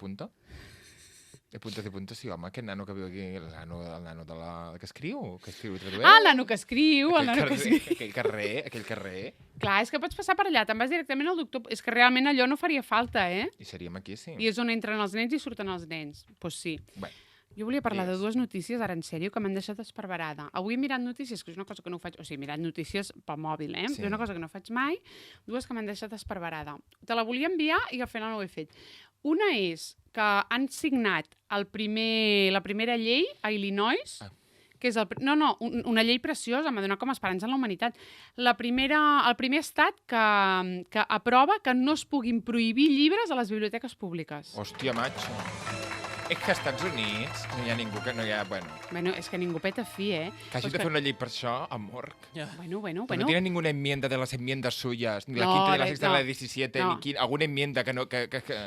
E.C. sí, home, aquest nano que viu aquí, el nano que escriu i tradueix. Ah, el nano que escriu, el nano que escriu. Aquell carrer. Clar, és que pots passar per allà, te'n vas directament al doctor... És que realment allò no faria falta, I seríem aquí, sí. I és on entren els nens i surten els nens. Doncs pues sí. Bé. Jo volia parlar de dues notícies, ara en sèrio, que m'han deixat esparverada. Avui he mirat notícies, que és una cosa que no ho faig... O sigui, he mirat notícies pel mòbil, Sí. És una cosa que no faig mai. Dues que m'han deixat esparverada. Te la volia enviar i al final no ho he fet. Una és que han signat la primera llei a Illinois, que és una llei preciosa, m'ha donat com a esperança en la humanitat. El primer estat que aprova que no es puguin prohibir llibres a les biblioteques públiques. Hòstia, macho. És que als Estats Units no hi ha ningú que no hi ha... Bueno, és que ningú peta fi, Que hagi de fer una llei per això, amor. Bueno. No tiene ninguna enmienda de las enmiendas suyas, ni la quinta de la sexta de la 17, ni alguna enmienda que no...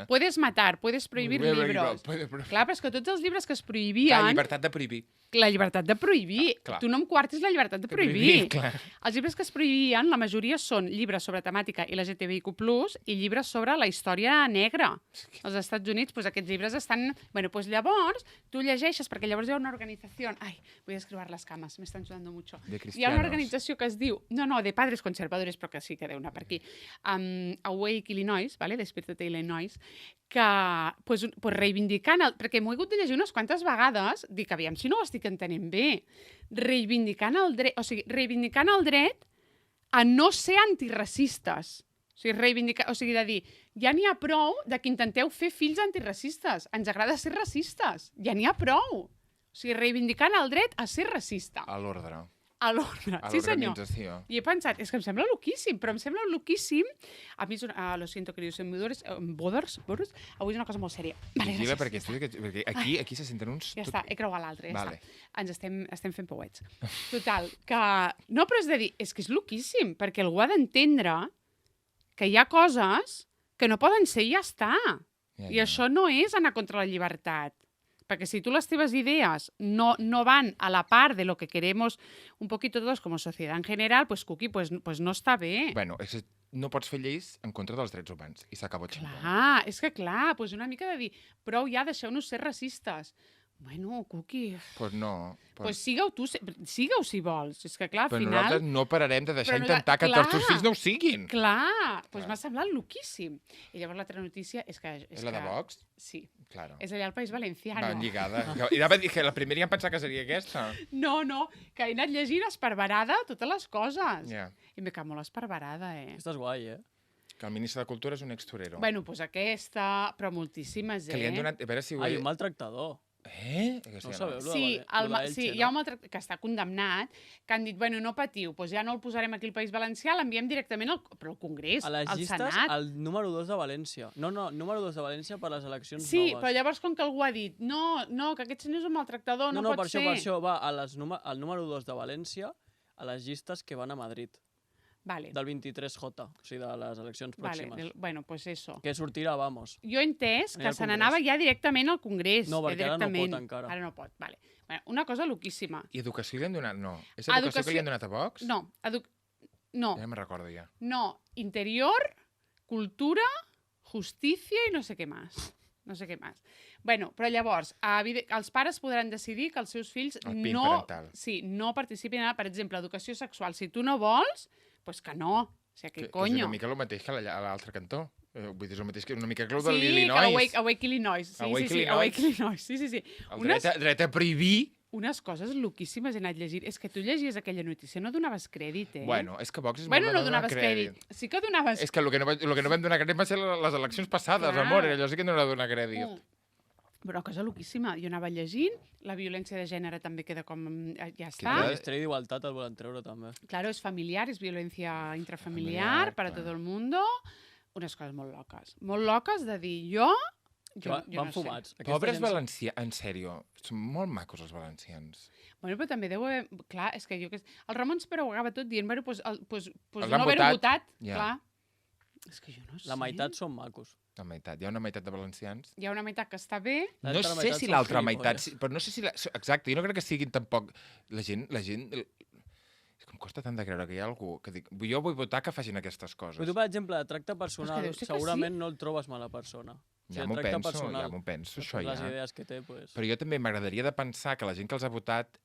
Puedes matar, puedes prohibir libros. Clar, però és que tots els llibres que es prohibien... La llibertat de prohibir. La llibertat de prohibir. Tu no em quartis la llibertat de prohibir. Clar. Els llibres que es prohibien, la majoria són llibres sobre temàtica LGTBIQ+, i llibres sobre la història negra. Als Estats Units, aquests llibres estan... Bueno, llavors, tu llegeixes, perquè llavors hi ha una organització... Ai, voy a escribir las camas, me están sudando mucho. Hi ha una organització que es diu... No, de padres conservadores, però que sí que deu anar per aquí. Awake Illinois, ¿vale? Despierta Illinois, que reivindicant... Perquè m'ho he hagut de llegir unes quantes vegades, dic, aviam, si no ho estic entenent bé, reivindicant el dret a no ser antiracistes. O sigui, de dir, ja n'hi ha prou de que intenteu fer fills antiracistes. Ens agrada ser racistes. Ja n'hi ha prou. O sigui, reivindicant el dret a ser racista. A l'ordre. A l'ordre, sí senyor. I he pensat, és que em sembla loquíssim, però em sembla loquíssim. A mi, lo siento, queridos seguidores, avui és una cosa molt sèria. Vale, gràcies. Perquè aquí se senten uns... Ja està, he creuat l'altre, ja Vale. està. Ens estem fent pauets. Total, que... No, però és de dir, és que és loquíssim, perquè algú ha d'entendre que hi ha coses que no poden ser i ja està. I això no és anar contra la llibertat. Perquè si tu les teves idees no van a la part de lo que queremos un poquito todos como sociedad en general, pues, Cuqui, pues no està bé. Bueno, no pots fer lleis en contra dels drets humans. I s'acabó el xampany. Clar, és que clar, pues una mica de dir, prou ja, deixeu-nos ser racistes. Bueno, Cuqui... Pues no. Pues sigue-ho si vols. És que clar, al final... Però nosaltres no pararem de deixar intentar que els teus fills no ho siguin. Clar, doncs m'ha semblat loquíssim. I llavors l'altra notícia és que... És la de Vox? Sí. Claro. És allà al País Valenciano. Va lligada. I anava a dir que la primera ja em pensava que seria aquesta. No, que he anat llegint esparverada totes les coses. Ja. I m'he quedat molt esparverada, Aquesta és guai, Que el ministre de Cultura és un extorero. Bueno, doncs aquesta, però moltíssimes, Que li han donat... A veure si... Ai, un maltractador. No ho sabeu, sí, hi ha un altre que està condemnat, que han dit, bueno, no patiu, doncs ja no el posarem aquí al País Valencià, l'enviem directament al Congrés, al Senat. A les llistes, el número 2 de València. No, número 2 de València per les eleccions noves. Sí, però llavors com que algú ha dit, no, que aquest senyor és un maltractador, no pot ser. Per això va al número 2 de València a les llistes que van a Madrid. Vale. Del 23J, o sigui, de les eleccions pròximes. Vale, bueno, pues eso. Que sortirà, vamos. Jo he entès que se n'anava ja directament al Congrés. No, perquè ara no pot encara. Ara no pot, vale. Bueno, una cosa loquíssima. I educació li han donat? No. És educació que li han donat a Vox? No. No. Ja me'n recordo, ja. No. Interior, cultura, justícia i no sé què més. No sé què més. Bueno, però llavors, els pares podran decidir que els seus fills no participin en, per exemple, educació sexual. Si tu no vols, pues que no. O sigui, què coño? És una mica el mateix que a l'altre cantó. Vull dir, és el mateix que una mica que el de l'Illinois. Sí, que Awake Illinois. Awake Illinois. Sí. El dret a prohibir... Unes coses loquíssimes he anat llegint. És que tu llegies aquella notícia, no donaves crèdit, Bueno, és que Vox és molt de donar crèdit. Sí que donaves... És que el que no vam donar crèdit van ser les eleccions passades, amor. Allò sí que no era donar crèdit. Però una cosa loquíssima. Jo anava llegint, la violència de gènere també queda com... Ja està. El Ministeri d'Igualtat el volen treure també. Claro, és familiar, és violència intrafamiliar para todo el mundo. Unes coses molt loques. Molt loques de dir jo van fumats. Pobres valencians, en sèrio. Són molt macos els valencians. Bueno, però també deu haver... Clar, és que jo... El Ramon Espera ho acaba tot dient, bueno, doncs no haver-ho votat, clar. És que jo no sé. La meitat són macos. La meitat. Hi ha una meitat de valencians. Hi ha una meitat que està bé. La No altra sé meitat si són l'altra meitat... gilipolles. Però no sé si... Exacte, jo no crec que siguin tampoc... La gent... És que em costa tant de creure que hi ha algú que dic... Jo vull votar que facin aquestes coses. Però tu, per exemple, de tracte personal, deu ser que segurament no el trobes mala persona. Ja el m'ho tracte penso, personal, ja m'ho penso, després això les ja. idees que té, pues... Però jo també m'agradaria de pensar que la gent que els ha votat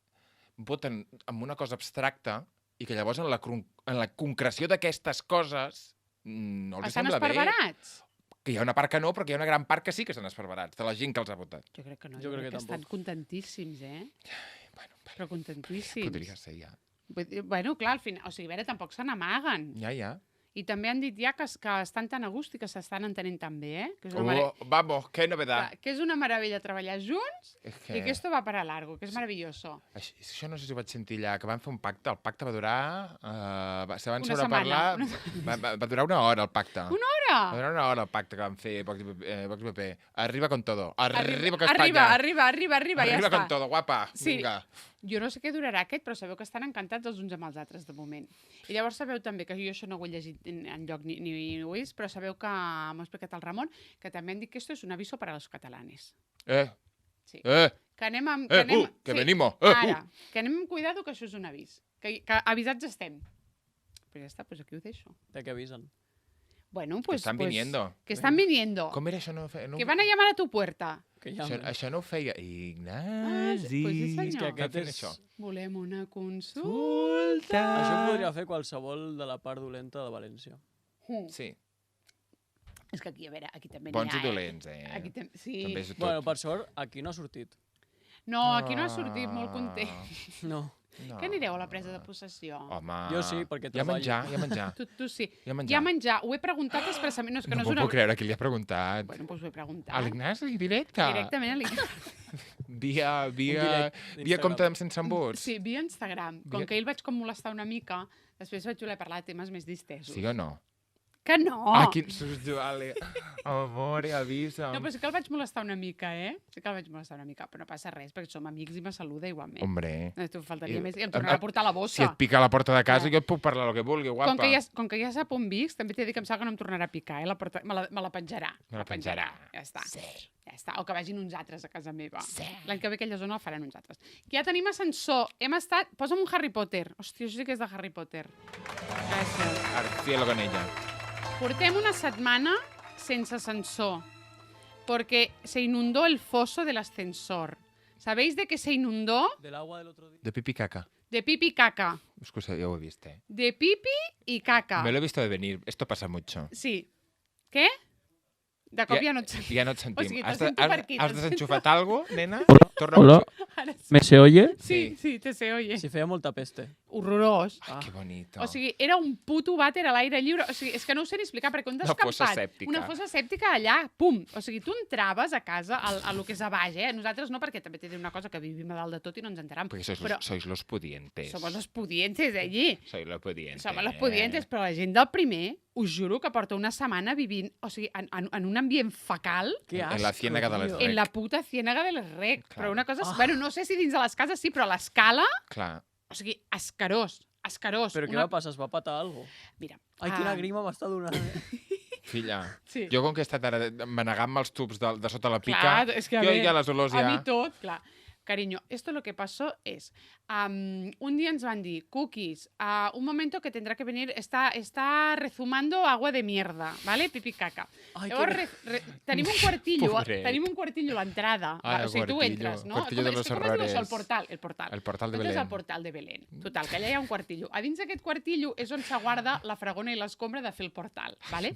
voten amb una cosa abstracta i que llavors en la concreció d'aquestes coses no els Estan sembla bé. esparverats? Que hi ha una part que no, però que hi ha una gran part que sí que estan esparverats, de la gent que els ha votat. Jo crec que no. Jo crec que estan tampoc. contentíssims, Bueno, Però contentíssims. podria ser, ja. Bueno, clar, al final... O sigui, a veure, tampoc se n'amaguen. Ja. I també han dit ja que estan tan a gust i que s'estan entenent tan bé, eh? Que és una Vamos, qué novedad. Clar, que és una meravella treballar junts És i que esto va para largo, que és maravilloso. Això no sé si ho vaig sentir allà, que van fer un pacte. El pacte va durar... se van Una sobreparlar... Va durar una hora, el pacte. Una hora! Va durar una hora, el pacte que van fer Vox i PP. Arriba con todo. Arriba con Espanya. Arriba, ja Arriba està. con todo, guapa. Sí. Vinga. Jo no sé què durarà aquest, però sabeu que estan encantats els uns amb els altres, de moment. I llavors sabeu també, que jo això no ho he llegit enlloc ni ho he vist, però sabeu que m'ho ha explicat el Ramon, que també han dit que esto es un aviso para los catalanes. Sí. Que anem amb... que venimos. Ara, que anem amb cuidado, que això és un avís. Que avisats estem. Però ja està, pues aquí ho deixo. De què avisen? Bueno, Que están viniendo. Que están viniendo. Com era això? No, Que van a llamar a tu puerta. Que Això no ho feia Ah, Ignasi. pues sí, senyor. És que aquest Fent és... això. Volem una consulta. Això ho podria fer qualsevol de la part dolenta de València. Sí, És que aquí, a veure, aquí també bons n'hi i ha, dolents, Aquí sí. També és tot. Bueno, per sort, aquí no ha sortit. No, aquí no ha sortit molt content. No. No. Que anireu a la presa de possessió? Home... Jo sí, perquè Hi ha treballo. menjar, hi ha menjar. Tu sí. Hi ha menjar. Hi ha menjar. Ho he preguntat expressament. No, és que No no, m'ho és una... puc creure, qui li ha preguntat. Bueno, doncs ho he preguntat. A l'Ignasi, directe. Directament a l'Ignasi. Via direct via d'Instagram. compte amb sense embuts. Sí, via Instagram. Com que ell vaig com molestar una mica, després vaig voler parlar de temes més distesos. Sí o no? Que no! Ah, quin susto, Ale. Amore, avisa'm. No, però sí que el vaig molestar una mica, eh? Sí que el vaig molestar una mica, però no passa res, perquè som amics i me saluda igualment. Hombre. No, tu faltaria I- més i em tornarà a portar la Si bossa. et pica a la porta de casa, Clar. jo et puc parlar el que vulgui, guapa. Com que ja sap on visc, també t'he dit que em sap que no em tornarà a picar, eh? Me la penjarà. Me la penjarà. Ja està. Ja està. O que vagin uns altres a casa meva. L'any que ve aquella zona la faran uns altres. Que ja tenim ascensor. Hem estat... Posa'm un Harry Potter. Hòstia, això sí que és de Harry Potter. Gràcies. Al cielo con ella. Portem una setmana sense ascensor porque se inundó el foso del ascensor. ¿Sabéis de qué se inundó? Del agua del otro día. De pipi caca. De pipi y caca. Es que ya lo he visto, ¿eh? De pipi y caca. Me lo he visto de venir. Esto pasa mucho. Sí. Què? De cop ja no et Ja no et sentim. O sigui, te has, sento per aquí, has te desenxufat algo, nena? Torna Hola. Ara sí. ¿Me se oye? Sí, sí, te se oye. Si feia molta peste. Horrorós. Ai, que bonito. O sigui, era un puto vàter a l'aire lliure. O sigui, és que no ho sé ni explicar, perquè un Una descampat... fossa sèptica. Una fossa sèptica allà, pum. O sigui, tu entraves a casa, a lo que és a baix, eh? Nosaltres no, perquè també t'he dit una cosa, que vivim a dalt de tot i no ens enteram. Porque sois los pudientes. Somos los pudientes d'allí. Sois los pudientes. Som los pudientes, però la gent del primer, us juro que porta una setmana vivint, o sigui, en un ambient fecal, Que En la ciénaga de les tio. Rec. en la puta ciénaga del rec. Clar. Però una cosa... Bueno, no sé si dins de les cases sí, però a l'escala, Clar. o sigui, escarós. Però què va passar? Es va patar alguna cosa? Mira. Ai, quina grima m'està donant. Filla, Sí. jo com que he estat ara manegant-me els tubs de sota la pica, Clar, és que a jo veure, ja les olors A ja... mi tot, clar. Cariño, esto lo que pasó es, un día ens van dir, Cookies, un momento que tendrá que venir, está rezumando agua de mierda, ¿vale? Pipi caca. Ai, Llavors, tenim un quartillo, Pobret. tenim un quartillo a l'entrada. Ah, O sigui, tu quartillo. entres, no? Quartillo de És los que com es diu això? horrores. El portal. El portal de Tu entres Belén. al portal de Belén. Total, que allà hi ha un quartillo. A dins d'aquest quartillo és on se guarda la fregona i l'escombra de fer el portal, ¿vale?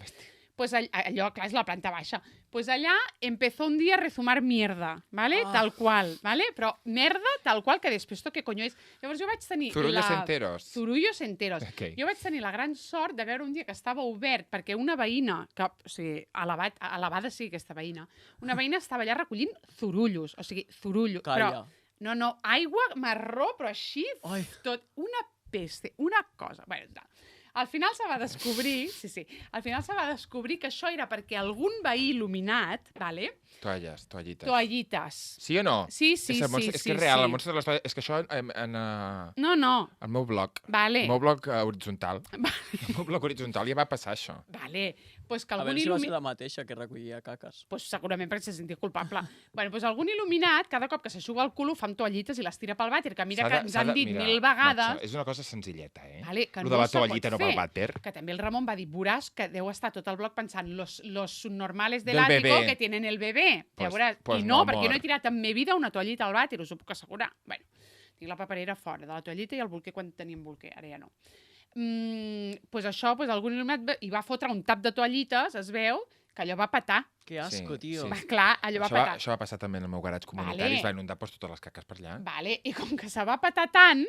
Pues allò, clar, és la planta baixa. Pues allà empezó un día a rezumar mierda, ¿vale? Tal qual, ¿vale? Però merda tal qual, que després to què coño és. Llavors jo vaig tenir... Zurullos enteros. Zurullos enteros. Ok. Jo vaig tenir la gran sort de veure un dia que estava obert perquè una veïna, que, o sigui, elevada sí, aquesta veïna, una veïna estava allà recollint zurullos, o sigui, zurullo. Calla. Però, no, aigua marró, però així, Ai. tot, una peste, una cosa. Bueno, tal. Al final se va descobrir, sí, al final se va descobrir que això era perquè algun veí il·luminat, vale? Toallites. Sí o no? Sí. És que és real, el monstre de les toallites... És que això No. al meu blog. Vale. El meu blog horitzontal. El meu blog horitzontal ja va passar això. Vale. Pues que A algun veure si va ser la mateixa que recollia caques. Pues segurament perquè se sentia culpable. Bueno, pues algun il·luminat, cada cop que s'aixuga el cul, ho fa amb toallites i les tira pel vàter, que mira que ens han dit mira, 1000 vegades... Macho, és una cosa senzilleta, Vale, que Lo de la se pot toallita no fer. pel vàter. Que també el Ramon va dir, veuràs que deu estar tot el blog pensant los subnormales del Del ático bebé. que tienen el bebé. Pues- Ja veuràs. pues I no, no, perquè amor. no he tirat en ma vida una toallita al vàter, us ho puc assegurar. Bueno, tinc la paperera fora de la toallita i el bolquer quan teníem bolquer, ara ja no. Pues això, pues algun il·luminat hi va fotre un tap de toallites, es veu, que allò va petar. Que asco, Sí, tio. sí. Va, clar, allò va petar. Això va passar també en el meu garatge comunitari, Vale. es va inundar totes les caques per allà. Vale, i com que se va petar tant,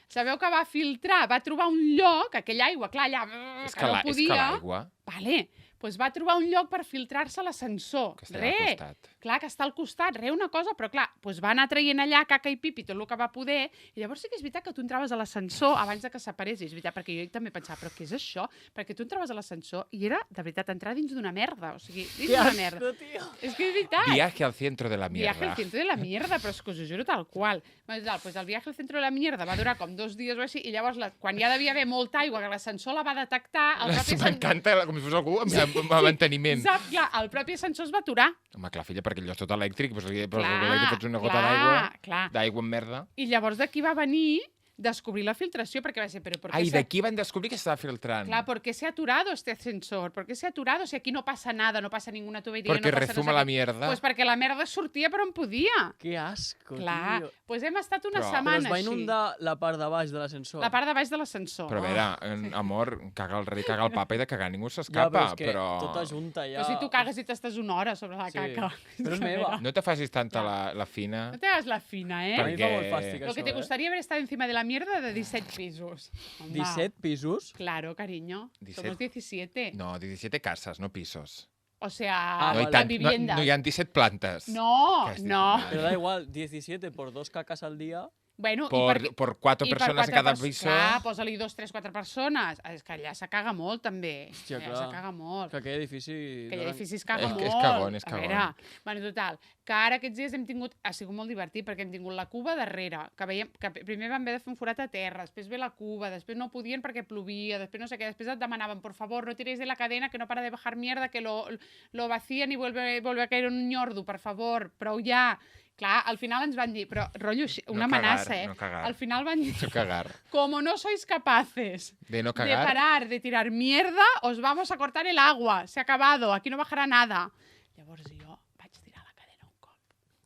sabeu que va filtrar, va trobar un lloc, aquella aigua, clar, allà, És que que no és que podia... l'aigua Vale, doncs va trobar un lloc per filtrar-se l'ascensor. que estava al costat. Clar, que està al costat, una cosa, però clar, doncs va anar traient allà caca i pipi tot el que va poder, i llavors sí que és veritat que tu entraves a l'ascensor abans de que separessis, és veritat, perquè jo també pensava, però què és això? Perquè tu entraves a l'ascensor i era, de veritat, entrar dins d'una merda, o sigui, dins Que d'una merda. asco, tio. És que és veritat. Viaje al centro de la Viaje mierda. al centro de la mierda, però és que us ho juro tal qual. Pues el viaje al centro de la mierda va durar com 2 dies o així, i llavors, quan ja devia haver molta aigua, que l'ascensor la va detectar, el propi M'encanta com si fos algú amb manteniment. Sap, clar, el propi ascensor es va aturar. Home, clar, filla, perquè allò és tot elèctric, però Clar, l'elèctric fots una gota clar. d'aigua amb merda. I llavors d'aquí va venir descobrir la filtració, perquè va ser, però ¿por qué Ai, se ha- d'aquí van descobrir que s'estava filtrant. Claro, ¿por qué se ha aturado este ascensor? ¿Por qué se ha aturado si aquí no pasa nada, no pasa ninguna tubería, Perquè no passa rezuma la mierda. Pues perquè la merda sortia per on podia. Que asco, Clar, tio. pues hem estat una Però- Però setmana es va així. inundar la part de baix de l'ascensor. La part de baix de l'ascensor. Però a veure, amor, caga el rei, caga el papa i de cagar ningú Ja, s'escapa, però és que però... tota junta ja... Però si tu cagues i t'estàs una hora sobre la Sí, caca. però és meva. No te facis tanta la fina. No te hagas la fina, ¿eh? A mi em fa molt Perquè- fàstic, Lo això, que te gustaría haber estado encima de la mierda de 17 pisos. Home. 17 pisos? Claro, cariño. 17. Somos 17. No, 17 cases, no pisos. O sea, Ah, no, hi vale. tant, viviendas. no hi ha 17 plantes. No, Que has dit, no. madre. Però da igual, 17 por 2 cacas al dia... Bueno, Por 4 persones a cada piso. Clar, posa-li 2, 3, 4 persones. És que allà se caga molt, també. Hòstia, allà clar. se caga molt. Que aquell edifici... Que hi ha donen- edificis caga molt. És cagón, és cagón. A veure, bueno, total, que ara aquests dies hem tingut... Ha sigut molt divertit perquè hem tingut la cuba darrere, que veiem que primer van haver de fer un forat a terra, després ve la cuba, després no podien perquè plovia, després no sé què, després et demanaven, por favor, no tiréis de la cadena que no para de bajar mierda, que lo vacían y vuelve a caer un ñordo, per favor, prou ja. Clar, al final ens van dir, però rotllo, una No cagar, amenaça, no cagar. Al final van dir, No cagar. como no sois capaces De no de cagar. parar de tirar mierda, os vamos a cortar el agua. Se ha acabado, aquí no bajará nada. Llavors jo vaig tirar la cadena un cop.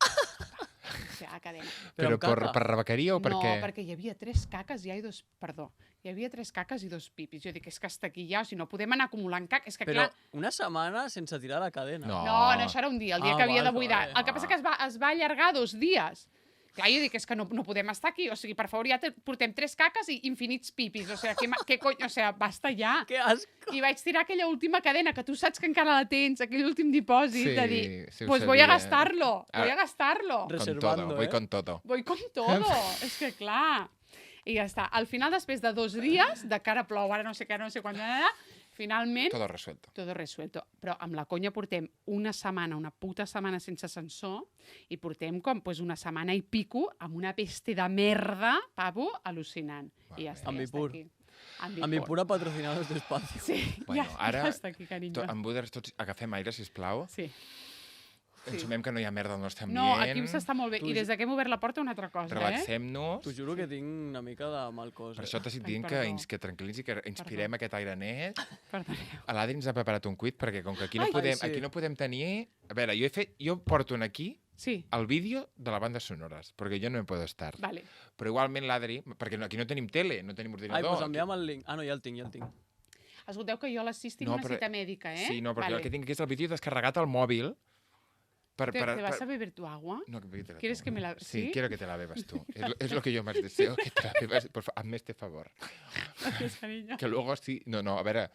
O sigui, la cadena. Però amb caca. per rebequeria o per no, què? perquè hi havia 3 caques i hi havia 3 caques i 2 pipis. Jo dic, és que hasta aquí ja, o sigui, no podem anar acumulant caca. És que, Però clar, una setmana sense tirar la cadena. No. no, això era un dia, el dia Ah, que havia de val, buidar. vale. El que passa que es va allargar 2 dies. Clar, jo dic, és que no podem estar aquí. O sigui, per favor, ja portem 3 caques i infinits pipis. O sigui, què cony? O sigui, basta ja. Que asco! I vaig tirar aquella última cadena, que tu saps que encara la tens, aquell últim dipòsit, Sí, de dir, sí ho pues voy a sabia. gastarlo, voy Ara- a gastarlo. Con Reservando, todo, voy eh? con todo. Voy con todo. És que clar. I ja està. Al final, després de 2 dies, de cara a plou, ara no sé què, no sé quan, finalment, Todo resuelto. todo resuelto. Però amb la conya portem una puta setmana sense ascensor, i portem com pues, una setmana i pico amb una peste de merda, pavo, al·lucinant. I ja està, ja està Ambipur. aquí. Ambipur ha patrocinado este espacio. Sí, Bueno, ja, ara, ja està aquí, carinyo. En Buders tots agafem aire, sisplau. Sí. Ensumem que no hi ha merda al nostre ambient. No, aquí s'està molt bé. Tu- I des que hem obert la porta, una altra cosa, Relaxem-nos. T'ho juro que tinc una mica de mal cos. Per això t'estic Ai, dient perdó. que tranquil·litzi, que inspirem aquest aire net. Perdoneu. L'Adri ens ha preparat un cuit, perquè com que aquí no, Ai. podem, Ai, sí. aquí no podem tenir... A veure, jo porto aquí Sí, el vídeo de la banda sonores, perquè jo no hi puedo estar. vale. Però igualment l'Adri, perquè aquí no tenim tele, no tenim Ai, ordinador. doncs envia'm el link. Ah, no, ja el tinc. Escolteu que jo a les 6 tinc No, una però- cita mèdica, eh? Sí, no, perquè vale. el que tinc aquí és el vídeo descarregat al mòbil. ¿Te vas a beber tu agua? No, que te la ¿Quieres tomo. que me la- Sí, sí? quiero que te la bebas tú. Es lo que yo más deseo, que te la bebas. Por favor, hazme este favor. Gràcies, carinyo. Que luego sí... No, a veure...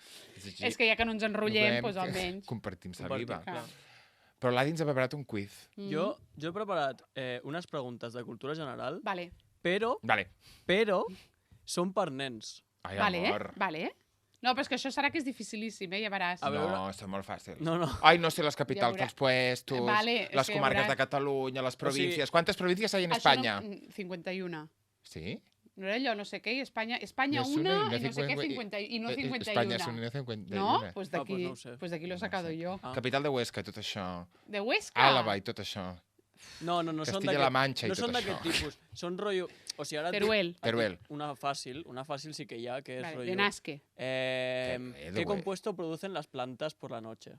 És que ja que no ens enrotllem, doncs que almenys. Compartim saliva. Clar. Però l'Adi ens ha preparat un quiz. Jo he preparat unes preguntes de cultura general, Vale, Vale. però són per nens. Ai, vale, amor. vale. No, però és que això serà que és dificilíssim, ja veràs. A veure- No, són molt fàcils. No, no. Ai, no sé les capitals Ja veurà. dels puestos, Vale, és les que comarques veuràs. de Catalunya, les províncies. sigui, Quantes províncies hi ha en Això Espanya? No, 51. Sí? No era allò, no sé què, i Espanya No es una, una, y no sé qué, 50, 50, y no España 51. es una 51. ¿No? Pues de Ah, pues aquí, no ho sé. pues de aquí lo he sacado yo. Ah. Capital de Huesca, tot això. De Huesca. Àlava i tot això. No són Castilla-La Manxa i no tot són d'aquest això. tipus. Són rotllo... O sigui, ara et dic- Teruel. et dic Teruel. Una fàcil sí que hi ha, que és Vale, rotllo... de Nasque. de ¿Qué güey. compuesto producen las plantas por la noche?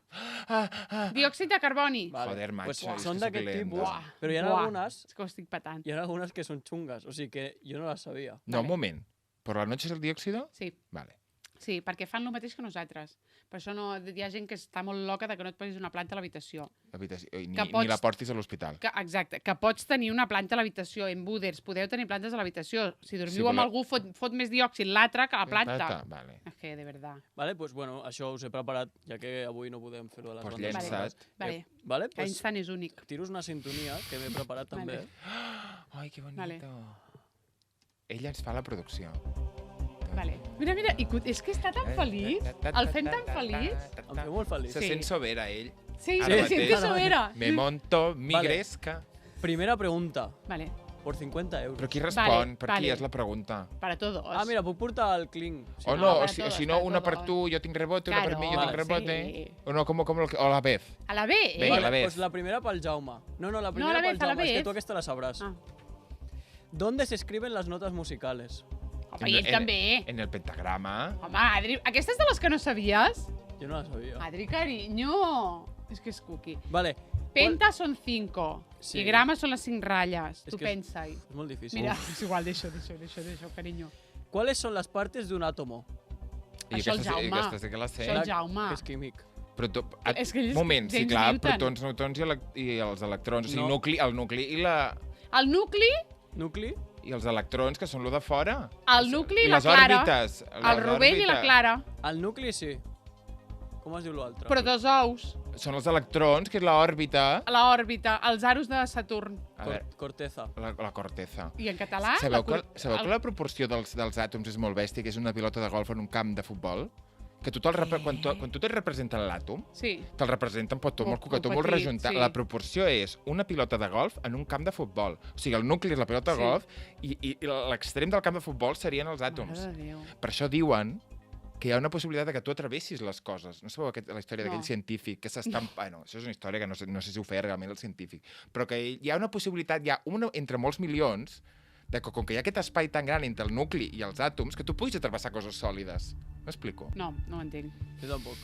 Diòxid de carboni. Joder, macho, pues és que són sóc d'aquest lenta. tipus, Buah, però hi ha buah. algunes... És que ho estic patant. Hi ha algunes que són xungues, o sigui que jo no les sabia. No, un Vale. moment. ¿Por la noche es el dióxido? Sí, Vale. sí, perquè fan el mateix que nosaltres. Per això no, hi ha gent que està molt loca de que no et posis una planta a l'habitació. Ni pots- la portis a l'hospital. Exacte, que pots tenir una planta a l'habitació, en Buders, podeu tenir plantes a l'habitació. Si dormiu Sí, amb voleu- algú, fot més diòxid l'altre que la planta. Vale. És que, de veritat. Vale, pues bueno, això us he preparat, ja que avui no podem fer-ho de les Pues bandes llença't. sonores. Vale, Vale, cada pues instant és únic. tiro una sintonia que m'he preparat també. Vale. Ai, que bonito. Vale. Ella ens fa la producció. Vale. Mira, és que està tan feliç. El fem tan feliç. Em fa molt feliç. Se Sí. sent sobera, ell. Sí, Ara se mateix. siente sobera. Me monto mi Vale. gresca. Primera pregunta, Vale, por 50 euros. Però qui respon? Per vale. qui és la pregunta? para todos. Ah, mira, puc portar el clink. Sí. O no, no, para o si, todos, si no, para una per todos. tu, jo tinc rebote, una per Claro, mi, jo tinc vale, rebote. sí. O no, o la vez. A la B, ¿eh? Venga, Vale, la vez. pues la primera para el Jaume. No, la primera la para el vez, a la Jaume. Es que vez. tú aquesta la sabrás. Ah. ¿Dónde se escriben las notas musicales? Home, i ell també. En el pentagrama. Home, Adri, aquesta és de les que no sabies? Yo no la sabía. Adri, cariño. És que és cookie. Vale. Penta son 5 Sí. y grama son las 5 rayas. Es Tu que es- pensa-hi. Es muy difícil. Mira, és igual, deixa, cariño. ¿Cuáles son las partes de un átomo? I Això el aquesta, Jaume. aquesta sí que la sé. Això el Jaume. Que és químic. És que ell és Moment, sí, James clar, Newton. protons, neutrons i els electrons. O sigui, No. el nucli El nucli, Nucli? i els electrons, que són lo de fora. el nucli i la les clara. òrbites. El rovell i la clara. Al nucli sí. Com es diu l'altre? Protozous. Són els electrons, que és l'òrbita. L'òrbita. Els aros de Saturn. A veure, Corteza. la corteza. I en català... Sabeu que la proporció dels àtoms és molt bèstia, que és una pilota de golf en un camp de futbol? Que tu quan tu te representen l'àtom, Sí. te'l representen tot molt cucató, molt petit, rejuntat. sí. La proporció és una pilota de golf en un camp de futbol. O sigui, el nucli és la pilota de Sí. golf i l'extrem del camp de futbol serien els àtoms. Mare de Déu. Per això diuen que hi ha una possibilitat de que tu atravessis les coses. No sabeu la història d'aquell No. científic que s'estan... Bueno, això és una història que no sé si ho feia realment el científic, però que hi ha una possibilitat, hi ha una entre molts milions, de que com que hi ha aquest espai tan gran entre el nucli i els àtoms, que tu puguis atravessar coses sòlides. M'explico? No, no ho entenc. Jo tampoc.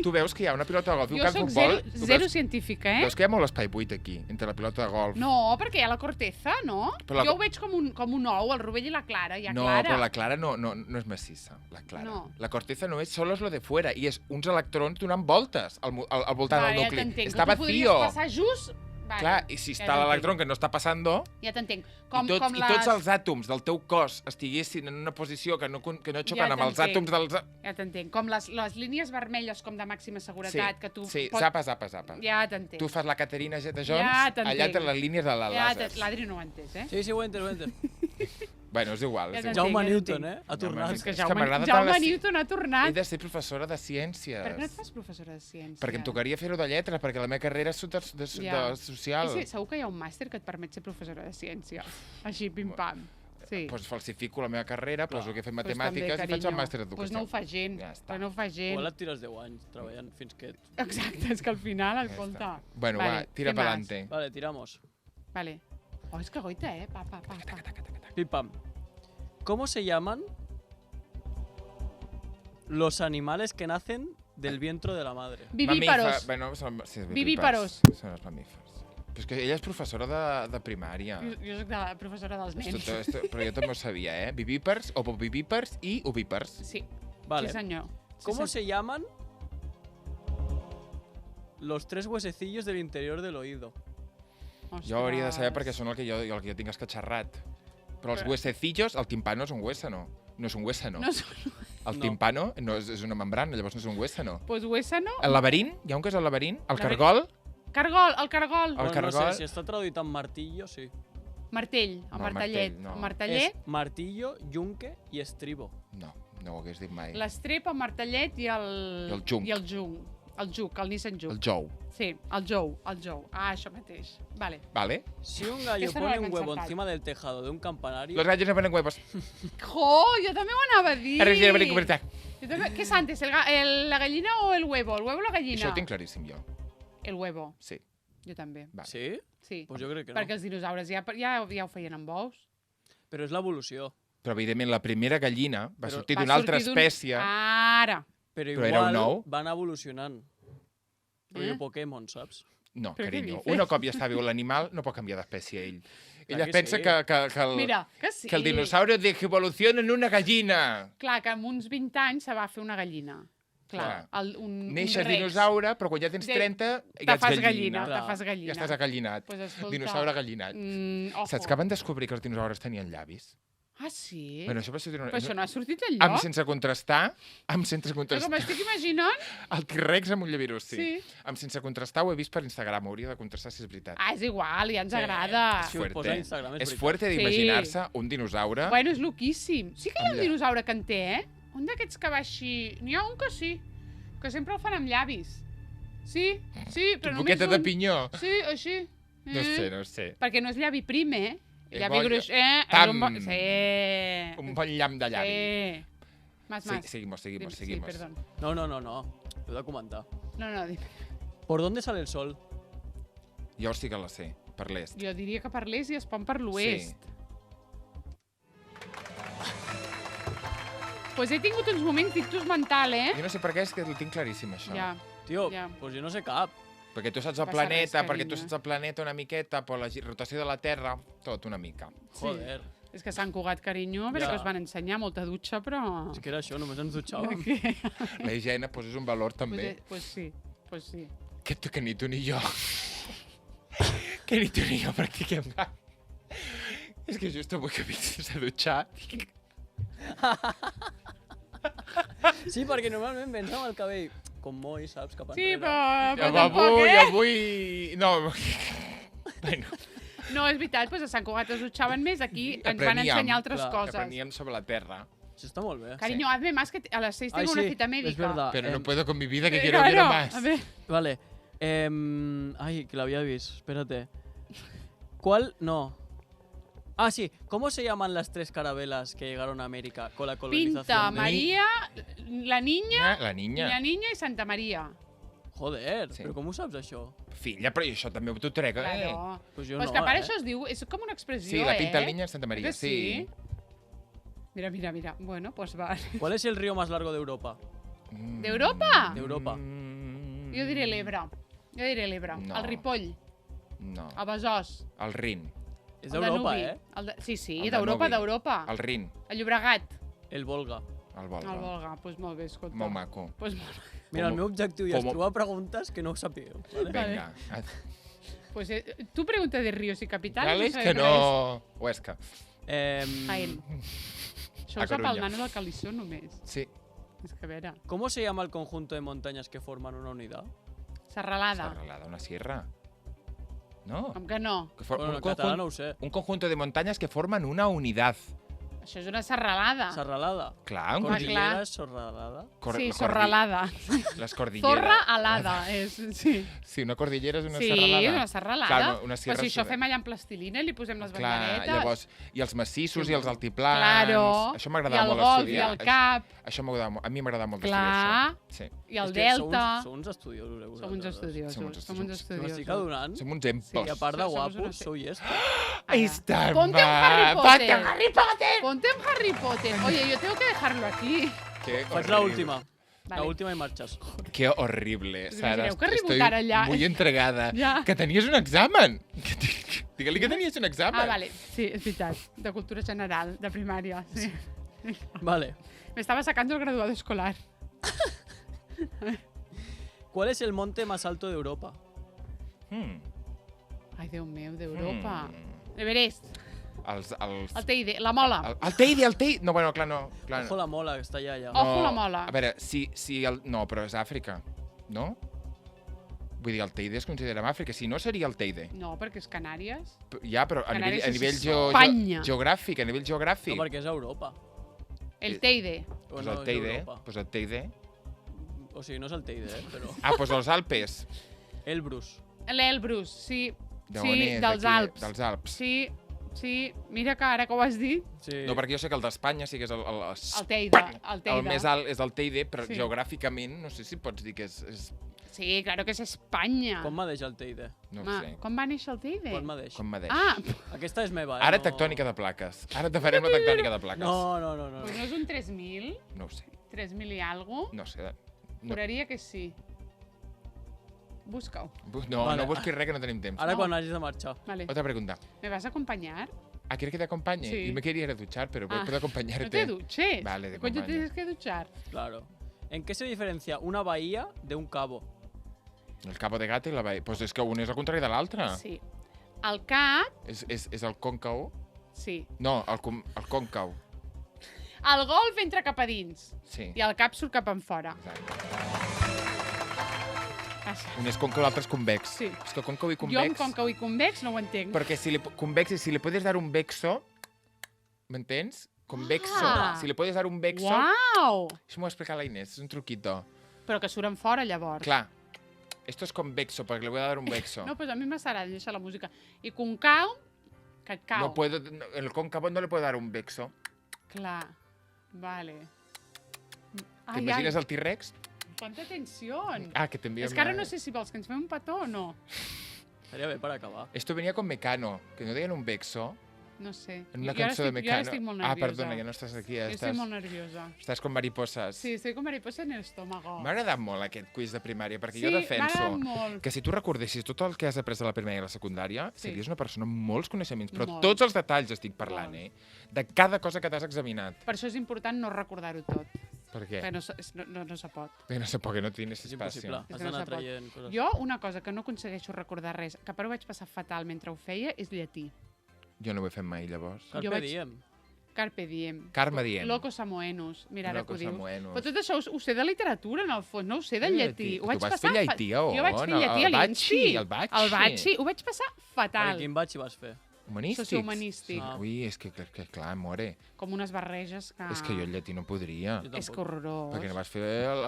Tu veus que hi ha una pilota de golf i un Jo camp de soc futbol... zero científica, eh? Veus que hi ha molt espai buit aquí, entre la pilota de golf. No, perquè hi ha la corteza, no? Però la- Jo ho veig com un ou, el rovell i la clara. Hi ha No, clara. però la clara no és massissa, la clara. No. La corteza no és, solo és lo de fuera, i és uns electrons donant voltes al voltant Vale, del ja nucli. t'entenc. Està Que tu podries vacío. passar just... Vale, Clar, i si ja està t'entenc. l'electrón que no està passando, Ja t'entenc. i tots els àtoms del teu cos estiguessin en una posició que no xoquen Ja amb els t'entenc. àtoms dels... Ja t'entenc. Com les línies vermelles com de màxima seguretat, que tu... Sí, zapa. Ja t'entenc. Tu fas la Caterina Zeta-Jones, Ja t'entenc. allà tens les línies de la làser. L'Adri no ho ha entès, eh? Sí, ho he entès. Bueno, és igual. Ja És t'entenc. igual. Jaume ja Newton, t'entenc. Ha tornat. És que És que Jaume m'agrada tant la ci- Newton ha He tornat. de ser professora de ciències. Per què no et fas professora de ciències? Perquè em tocaria fer-ho de lletres, perquè la meva carrera és de social. Sí, segur que hi ha un màster que et permet ser professora de ciència. Així, pim-pam. Sí. Doncs falsifico la meva carrera, poso que he fet Pues matemàtiques també, i faig el carinyo. màster d'educació. Pues no ho fa gent. Ja està. Però no ho fa gent. Igual et tires 10 anys treballant fins que... Exacte, és que al final, Ja escolta... està. Bueno, va, tira ¿qué per más? adelante. Vale, tiramos. Vale. Oh, és que goita, eh? Pa. Pim pam. ¿Cómo se llaman los animales que nacen del vientre de la madre? Vivíparos. Bueno, sí, Vivíparos. Són els mamífers. Però és que ella és professora de primària. Jo soc de la professora dels nens. Però jo també ho sabia, eh? Vivípers, ovovivípers i ovípers. Sí, Vale. sí senyor. ¿Cómo se llaman los 3 huesecillos del interior del oído? Jo hauria de saber perquè són el que jo tinc escatxarrat. Però els huesecillos, el timpano és un huésano. No és un huésano. No són... El No. timpano no és una membrana, llavors no és un huésano. Pues huésano... El laberint, hi ha un que és el laberint. El Laberint. cargol, Cargol, el cargol. El Bueno, no cargol- sé, si està traduït en martillo, sí. Martell, el No, martellet. martell, no. El marteller, És martillo, yunque i estribo. no. No ho hagués dit mai. L'estrep, el martellet i el... I el junc. I el junc. El juc, el Nissan Juke. El jou. Sí, el jou. Ah, això mateix. Vale. ¿Vale? Si un gallo Aquesta no pone l'hem un huevo encertat. encima del tejado de un campanario... Los gallos no ponen huevos. Jo, jo també ho anava a dir. Ara sí, ara veritat. Jo també... Què és antes, la gallina o el huevo? El huevo o la gallina? Això ho tinc claríssim jo. El huevo. Sí. Jo també. Va. Sí? Sí. Pues jo crec que no. Perquè els dinosaures ja ho feien amb ous. Però és l'evolució. Però, evidentment, la primera gallina va Però sortir Va d'una altra sortir d'un- espècie. Ara. Però Però era un igual ou? van evolucionant. Rollo Pokémon, saps? No, Però què carinyo. dices? Un cop ja està viu l'animal, no pot canviar d'espècie ell. Ella que pensa sí. que Mira, que sí. el dinosaurio evoluciona en una gallina. Clar, que amb uns 20 anys se va fer una gallina. Clar, un Neixes rex. dinosaure, però quan ja tens De- 30 Te ja ets fas gallina. gallina, Clar. te fas gallina. Ja estàs agallinat. Pues escolta, Dinosaure gallinat. Ojo. Saps que van descobrir que els dinosaures tenien llavis? Ah, sí? Bueno, això va sortir Però això no ha sortit Amb enlloc? sense contrastar, Però com m'estic imaginant... el T-Rex amb un llavirus, sí. Sí. Amb sense contrastar ho he vist per Instagram, hauria de contrastar si és veritat. Ah, és igual, ja ens Sí. agrada. Sí. ho posa a Instagram, és és veritat. fuerte Sí. d'imaginar-se un dinosaure. Bueno, és loquíssim. Sí que hi ha Amb un dinosaure que en té, eh? Un d'aquests que va així... N'hi ha un que sí, que sempre el fan amb llavis. Sí, però Un només boqueta un. de pinyó. Sí, així. No sé. Perquè no és llavi prim, eh? És Llavi bo- gruix, Tam! Sí. Un bon llamp de llavi. Sí. Más. Seguimos. Sí, perdón. No. Ho he de comentar. No, dime. ¿Por dónde sale el sol? Jo sí que la sé, per l'est. Jo diria que per l'est i es pon per l'oest. Pues he tingut uns moments d'ictus mental, eh? Jo no sé per què, és que ho tinc claríssim, això. Ja. Tio, Ja. pues jo no sé cap. Perquè tu saps el Passa planeta, res, perquè tu carinyo. saps el planeta una miqueta, per la rotació de la Terra, tot una mica. Joder. És que Sant Cugat, carinyo, perquè Ja. us van ensenyar molta dutxa, però... És que era això, només ens dutxàvem. La higiene és un valor també. Pues sí. Que ni tu ni jo. Que ni tu ni jo practiquem gaire. És que just avui que vinc sense dutxar... Sí, perquè normalment vens amb el cabell com moi, saps? Cap Sí, enrere. però tampoc, Avui... No. Bueno, No, és veritat, doncs a Sant Cugat es dutxaven més, aquí ens van Apreníem, ensenyar altres clar, coses. apreníem sobre la Terra. Això està molt bé. Cariño, hazme más que a las 6 Ay, tengo una sí, cita es médica. verdad. Pero no Em, puedo con mi vida, que Eh, quiero ver claro, más. a ver. Vale. Ay, que lo había visto. Espérate. ¿Cuál? No. Ah, sí. ¿Cómo se llaman las 3 carabelas que llegaron a América con la colonización? Pinta, de- María, la niña, La niña. la niña i Santa Maria. Joder, Sí. però com ho saps, això? Filla, però això també t'ho trec, eh? Claro. Pues jo Pues no, que a part eh? això es diu, és com una expressió, Sí, la pinta eh? niña en Santa María, Que sí. Mira. Bueno, pues va. ¿Cuál es el río más largo de Europa? D'Europa? D'Europa. Jo diré l'Ebre. No. El Ripoll, No, el Besòs, el Rin. És el d'Europa, Danubi. eh? Sí, El d'Europa, Danubi. d'Europa. El Rin, El Llobregat, El Volga. el Volga. el Volga. Doncs pues molt bé, escolta. Molt maco. Pues, Mira, el Com- meu objectiu ja és com- trobar preguntes que no ho sapigueu. Vale? Vinga. pues tu pregunta de ríos y capitales. Gales sabes que res. no... Huesca. Jaén. Això A ho sap el Corunya. nano del Calissó només. Sí. És que a veure, ¿Cómo se llama el conjunto de montañas que forman una unidad? Serralada. Serralada, una sierra. No. Com que no? Que for- Bueno, un, en català conjun- no ho sé. un conjunto de montañas que forman una unidad. Això és una serralada. Serralada. Clar, un Clar. Cordillera Sorralada. Sí, sorralada. Les cordilleres. Zorra alada, és, sí. Sí, una cordillera és una Sí, serralada. és una serralada. Clar, una Però sierra si això és- fem allà en plastilina i li posem les Clar, banderetes. llavors, i els massissos i els altiplans. Claro. Això I m'agradava el molt golf i estudiar. el cap Això m'agradava molt. A mi m'agradava molt Clar. estudiar això. Sí. i el És que delta. Sou uns estudiosos, Som uns vosaltres. estudiosos. Som uns Som uns estudiosos. Que m'estic estudiosos. adonant. Som uns empos. I a part de Som- somos guapos, unos- sou llestos. Ahí está, Ponte un Harry ma. Potter. Ponte un Harry Potter. Ponte en Harry Potter. Oye, yo tengo que dejarlo aquí. Qué Faig la horrible. última. La Vale. última i marxes. Qué horrible, Us Sara. imagineu que Estoy rebotar allà. muy entregada. Ja. Que tenies un examen. Digue-li que tenies un examen. Ah, vale. Sí, és veritat. De cultura general, de primària. Sí. Vale. Me estaba sacando el graduado escolar. ¿Cuál es el monte más alto de Europa? Ai, Déu meu, d'Europa. Everest, Els... el Teide, la Mola. El Teide, el Teide... No, bueno, clar, no. Clar, Ojo la mola, que està allà, ja. Ojo la mola. A veure, si el... No, però és Àfrica, no? Vull dir, el Teide es considera Àfrica. Si no, seria el Teide. No, perquè és Canàries. Ja, però a Canàries nivell és Espanya. geogràfic, a nivell No, geogràfic. perquè és Europa. El Teide. Pues no el és Teide. Europa. Pues el Teide. O sigui, no és el Teide, però... Ah, pues els Alpes. Elbrus. L'Elbrus, sí. D'on Sí, és? dels D'aquí, Alps. Dels Alps. Sí. Mira que ara que ho has dit, Sí. No, perquè jo sé que el d'Espanya sí que és el Teide. el més alt és el Teide, però Sí. geogràficament no sé si pots dir que és... Sí, claro que és Espanya. Com m'ha deixat el Teide? No ho Ma, sé. com va néixer el Teide? Quan m'ha deixat? Com m'ha Ah, Aquesta és meva, Ara no... tectònica de plaques. Ara te farem la tectònica de plaques. No. pues no és un 3.000? No ho sé. 3.000 i algo? No sé. No, Juraria que sí. Busca-ho. no, Vale. no busquis res que no tenim temps. Ara No. quan hagis de marxar. Vale. Otra pregunta. ¿Me vas a acompañar? ¿Ah, quieres que te acompañe? Sí. Yo me quería ir a duchar, pero Ah. puedo acompañarte. No te duches. Vale, te ¿Qué coño acompaño. tienes que duchar? Claro. ¿En qué se diferencia una bahía de un cabo? El Cabo de Gata i la Bahia. Pues és que un és el contrari de l'altre. Sí. El cap, És el còncau? sí. No, el còncau. El golf entra cap a dins Sí. i el cap surt cap enfora. Exacte. Passa. Un és còncau, l'altre és convex. Sí. És que còncau i Jo convex... amb còncau i convex no ho entenc. Perquè convex, si le puedes dar un vexo, ¿m'entens? Convexo. Ah. Si le puedes dar un vexo... Uau! Això m'ho va explicar la Inés, és un truquito. Però que surten fora, llavors. Clar, esto es convexo, porque le voy a dar un vexo. No, pues a mi m'agrada deixar la música. I concau, que et cau. No puedo, el cóncavo no le puedo dar un vexo. Clar. Vale. ¿T'imagines el T-Rex? Quanta tensió. Ah, que t'envia... És que ara no sé si vols que ens fem un petó o no. Estaria bé per acabar. Esto venía con Mecano, que no deien un vexo. No sé. En una Jo ara cançó de estic- Mecano. Jo ara estic molt Ah, nerviosa. perdona, ja no estàs aquí. Ja Jo estic molt nerviosa. Estàs con mariposas. Sí, estoy con mariposa en el estómago. M'ha agradat molt aquest quiz de primària, perquè Sí, jo m'ha defenso agradat molt. que si tu recordessis tot el que has après a la primària i a la secundària, Sí. series una persona amb molts coneixements, però Molt. tots els detalls estic parlant, Molt. de cada cosa que t'has examinat. Per això és important no recordar-ho tot. Per què? Que no, no se pot. Perquè no sé, perquè no tienes És espacio. impossible. És Has que no d'anar se pot. traient coses. Jo, una cosa que no aconsegueixo recordar res, que però ho vaig passar fatal mentre ho feia, és llatí. Jo no ho he fet mai, llavors. Carpe Jo vaig- diem. Carpe diem. Carme diem. Loco Samoenus. Mira, ara que Loco ho dius. Samoenus. Però tot això ho sé de literatura, en el fons, no ho sé de llatí. Ho Tu vaig vas passar fer llatí a on? Jo vaig fer llatí a Al l'Insti. Batxi, al Batxi. Al Batxi. Ho vaig passar fatal. Quin batxi vas fer? Humanístics? Sociohumanístic. Ah. Ui, és que clar, more. Com unes barreges que... És que jo el llatí no podria. Jo És que tampoc. horrorós. Perquè no vas fer el...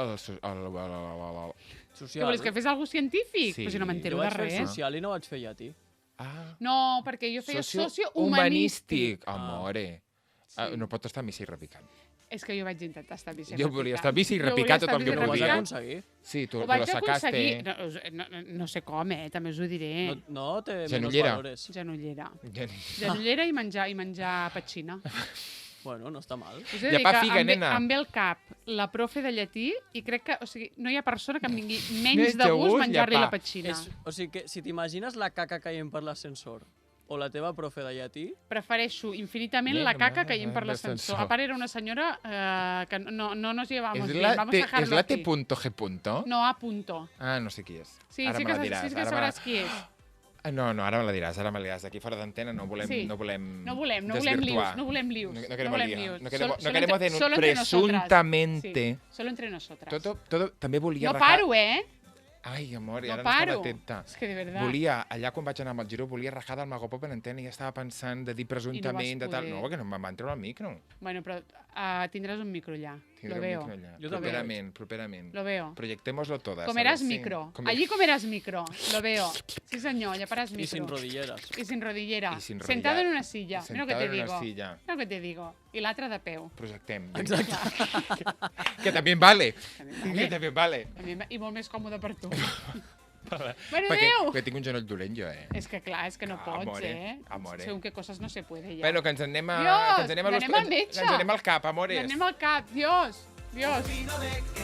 Què Social. vols, que fes alguna científic? Sí. Però si no m'entero Jo de vaig fer res. social i no vaig fer llatí. Ah, No, perquè jo feia sociohumanístic. Humanístic. Amore. Sí. No pot estar a missa i repicant. És que jo vaig intentar estar a bici Jo volia estar a bici i repicar tot el que Ho vas podia. aconseguir? Sí, tu Ho lo vaig sacaste. aconseguir. No sé com, també us ho diré. No té menys Genollera. valores. Genollera. Ja- Genollera i menjar petxina. Bueno, no està mal. Us he de Ja dir pa que figa, em ve, nena. em ve al cap la profe de llatí i crec que, o sigui, no hi ha persona que em vingui menys Menys de de gust gust, menjar-li ja la pa. petxina. O sigui que si t'imagines la caca caient per l'ascensor o la teva profe de llatí, Prefereixo infinitament la caca caient per l'ascensor. A part, era una senyora que no nos llevamos És bien. la Vamos a dejarlo és la aquí. T.G. No, a punto. Ah, no sé qui és. Sí, Ara sí me que, la diràs. sí que ara me sabràs qui és. No, ara me la diràs, ara me la diràs. Aquí fora d'antena no volem Sí. no volem No volem desvirtuar. lius, no volem lius. No queremos volem liar. lius. No queremos, Solo no queremos entre- solo entre nosotras. presuntamente. Sí, solo entre nosotras. Todo, també volia No paro, ¿eh? Ai, amor, i No ara paro. no estava atenta. És que de verdad. Volia, allà quan vaig anar amb el Giro, volia rajar del Magopop en antena i ja estava pensant de dir presumptament, de tal. poder. No, perquè no em van treure el micro. Bueno, però tindràs un micro allà. Tindré Lo un veo. micro allà. Jo també. Properament. Lo veo. Proyectémoslo todas. Comerás ¿sabes? Sí. micro. Com- Allí comerás micro. Lo veo. Sí, señor, ya parás micro. i sin rodilleres. Y sin rodillera. Y sin Sentado rodillar. en una silla. Y Mira lo que sentado te en una digo. silla. Mira lo que te digo. Y l'altra de peu. Projectem. Exacte. Que también vale. També Que vale. també vale. I molt més còmode per tu. Perquè, Bueno, adéu! perquè tinc un genoll dolent jo, És que clar, és que no pots, Amore, amore. Segons què coses no se puede ja. Bueno, que ens anem a... Dios, que ens anem a anem al metge. que ens anem al cap, amores. Anem al cap, Dios. Dios. Opino de que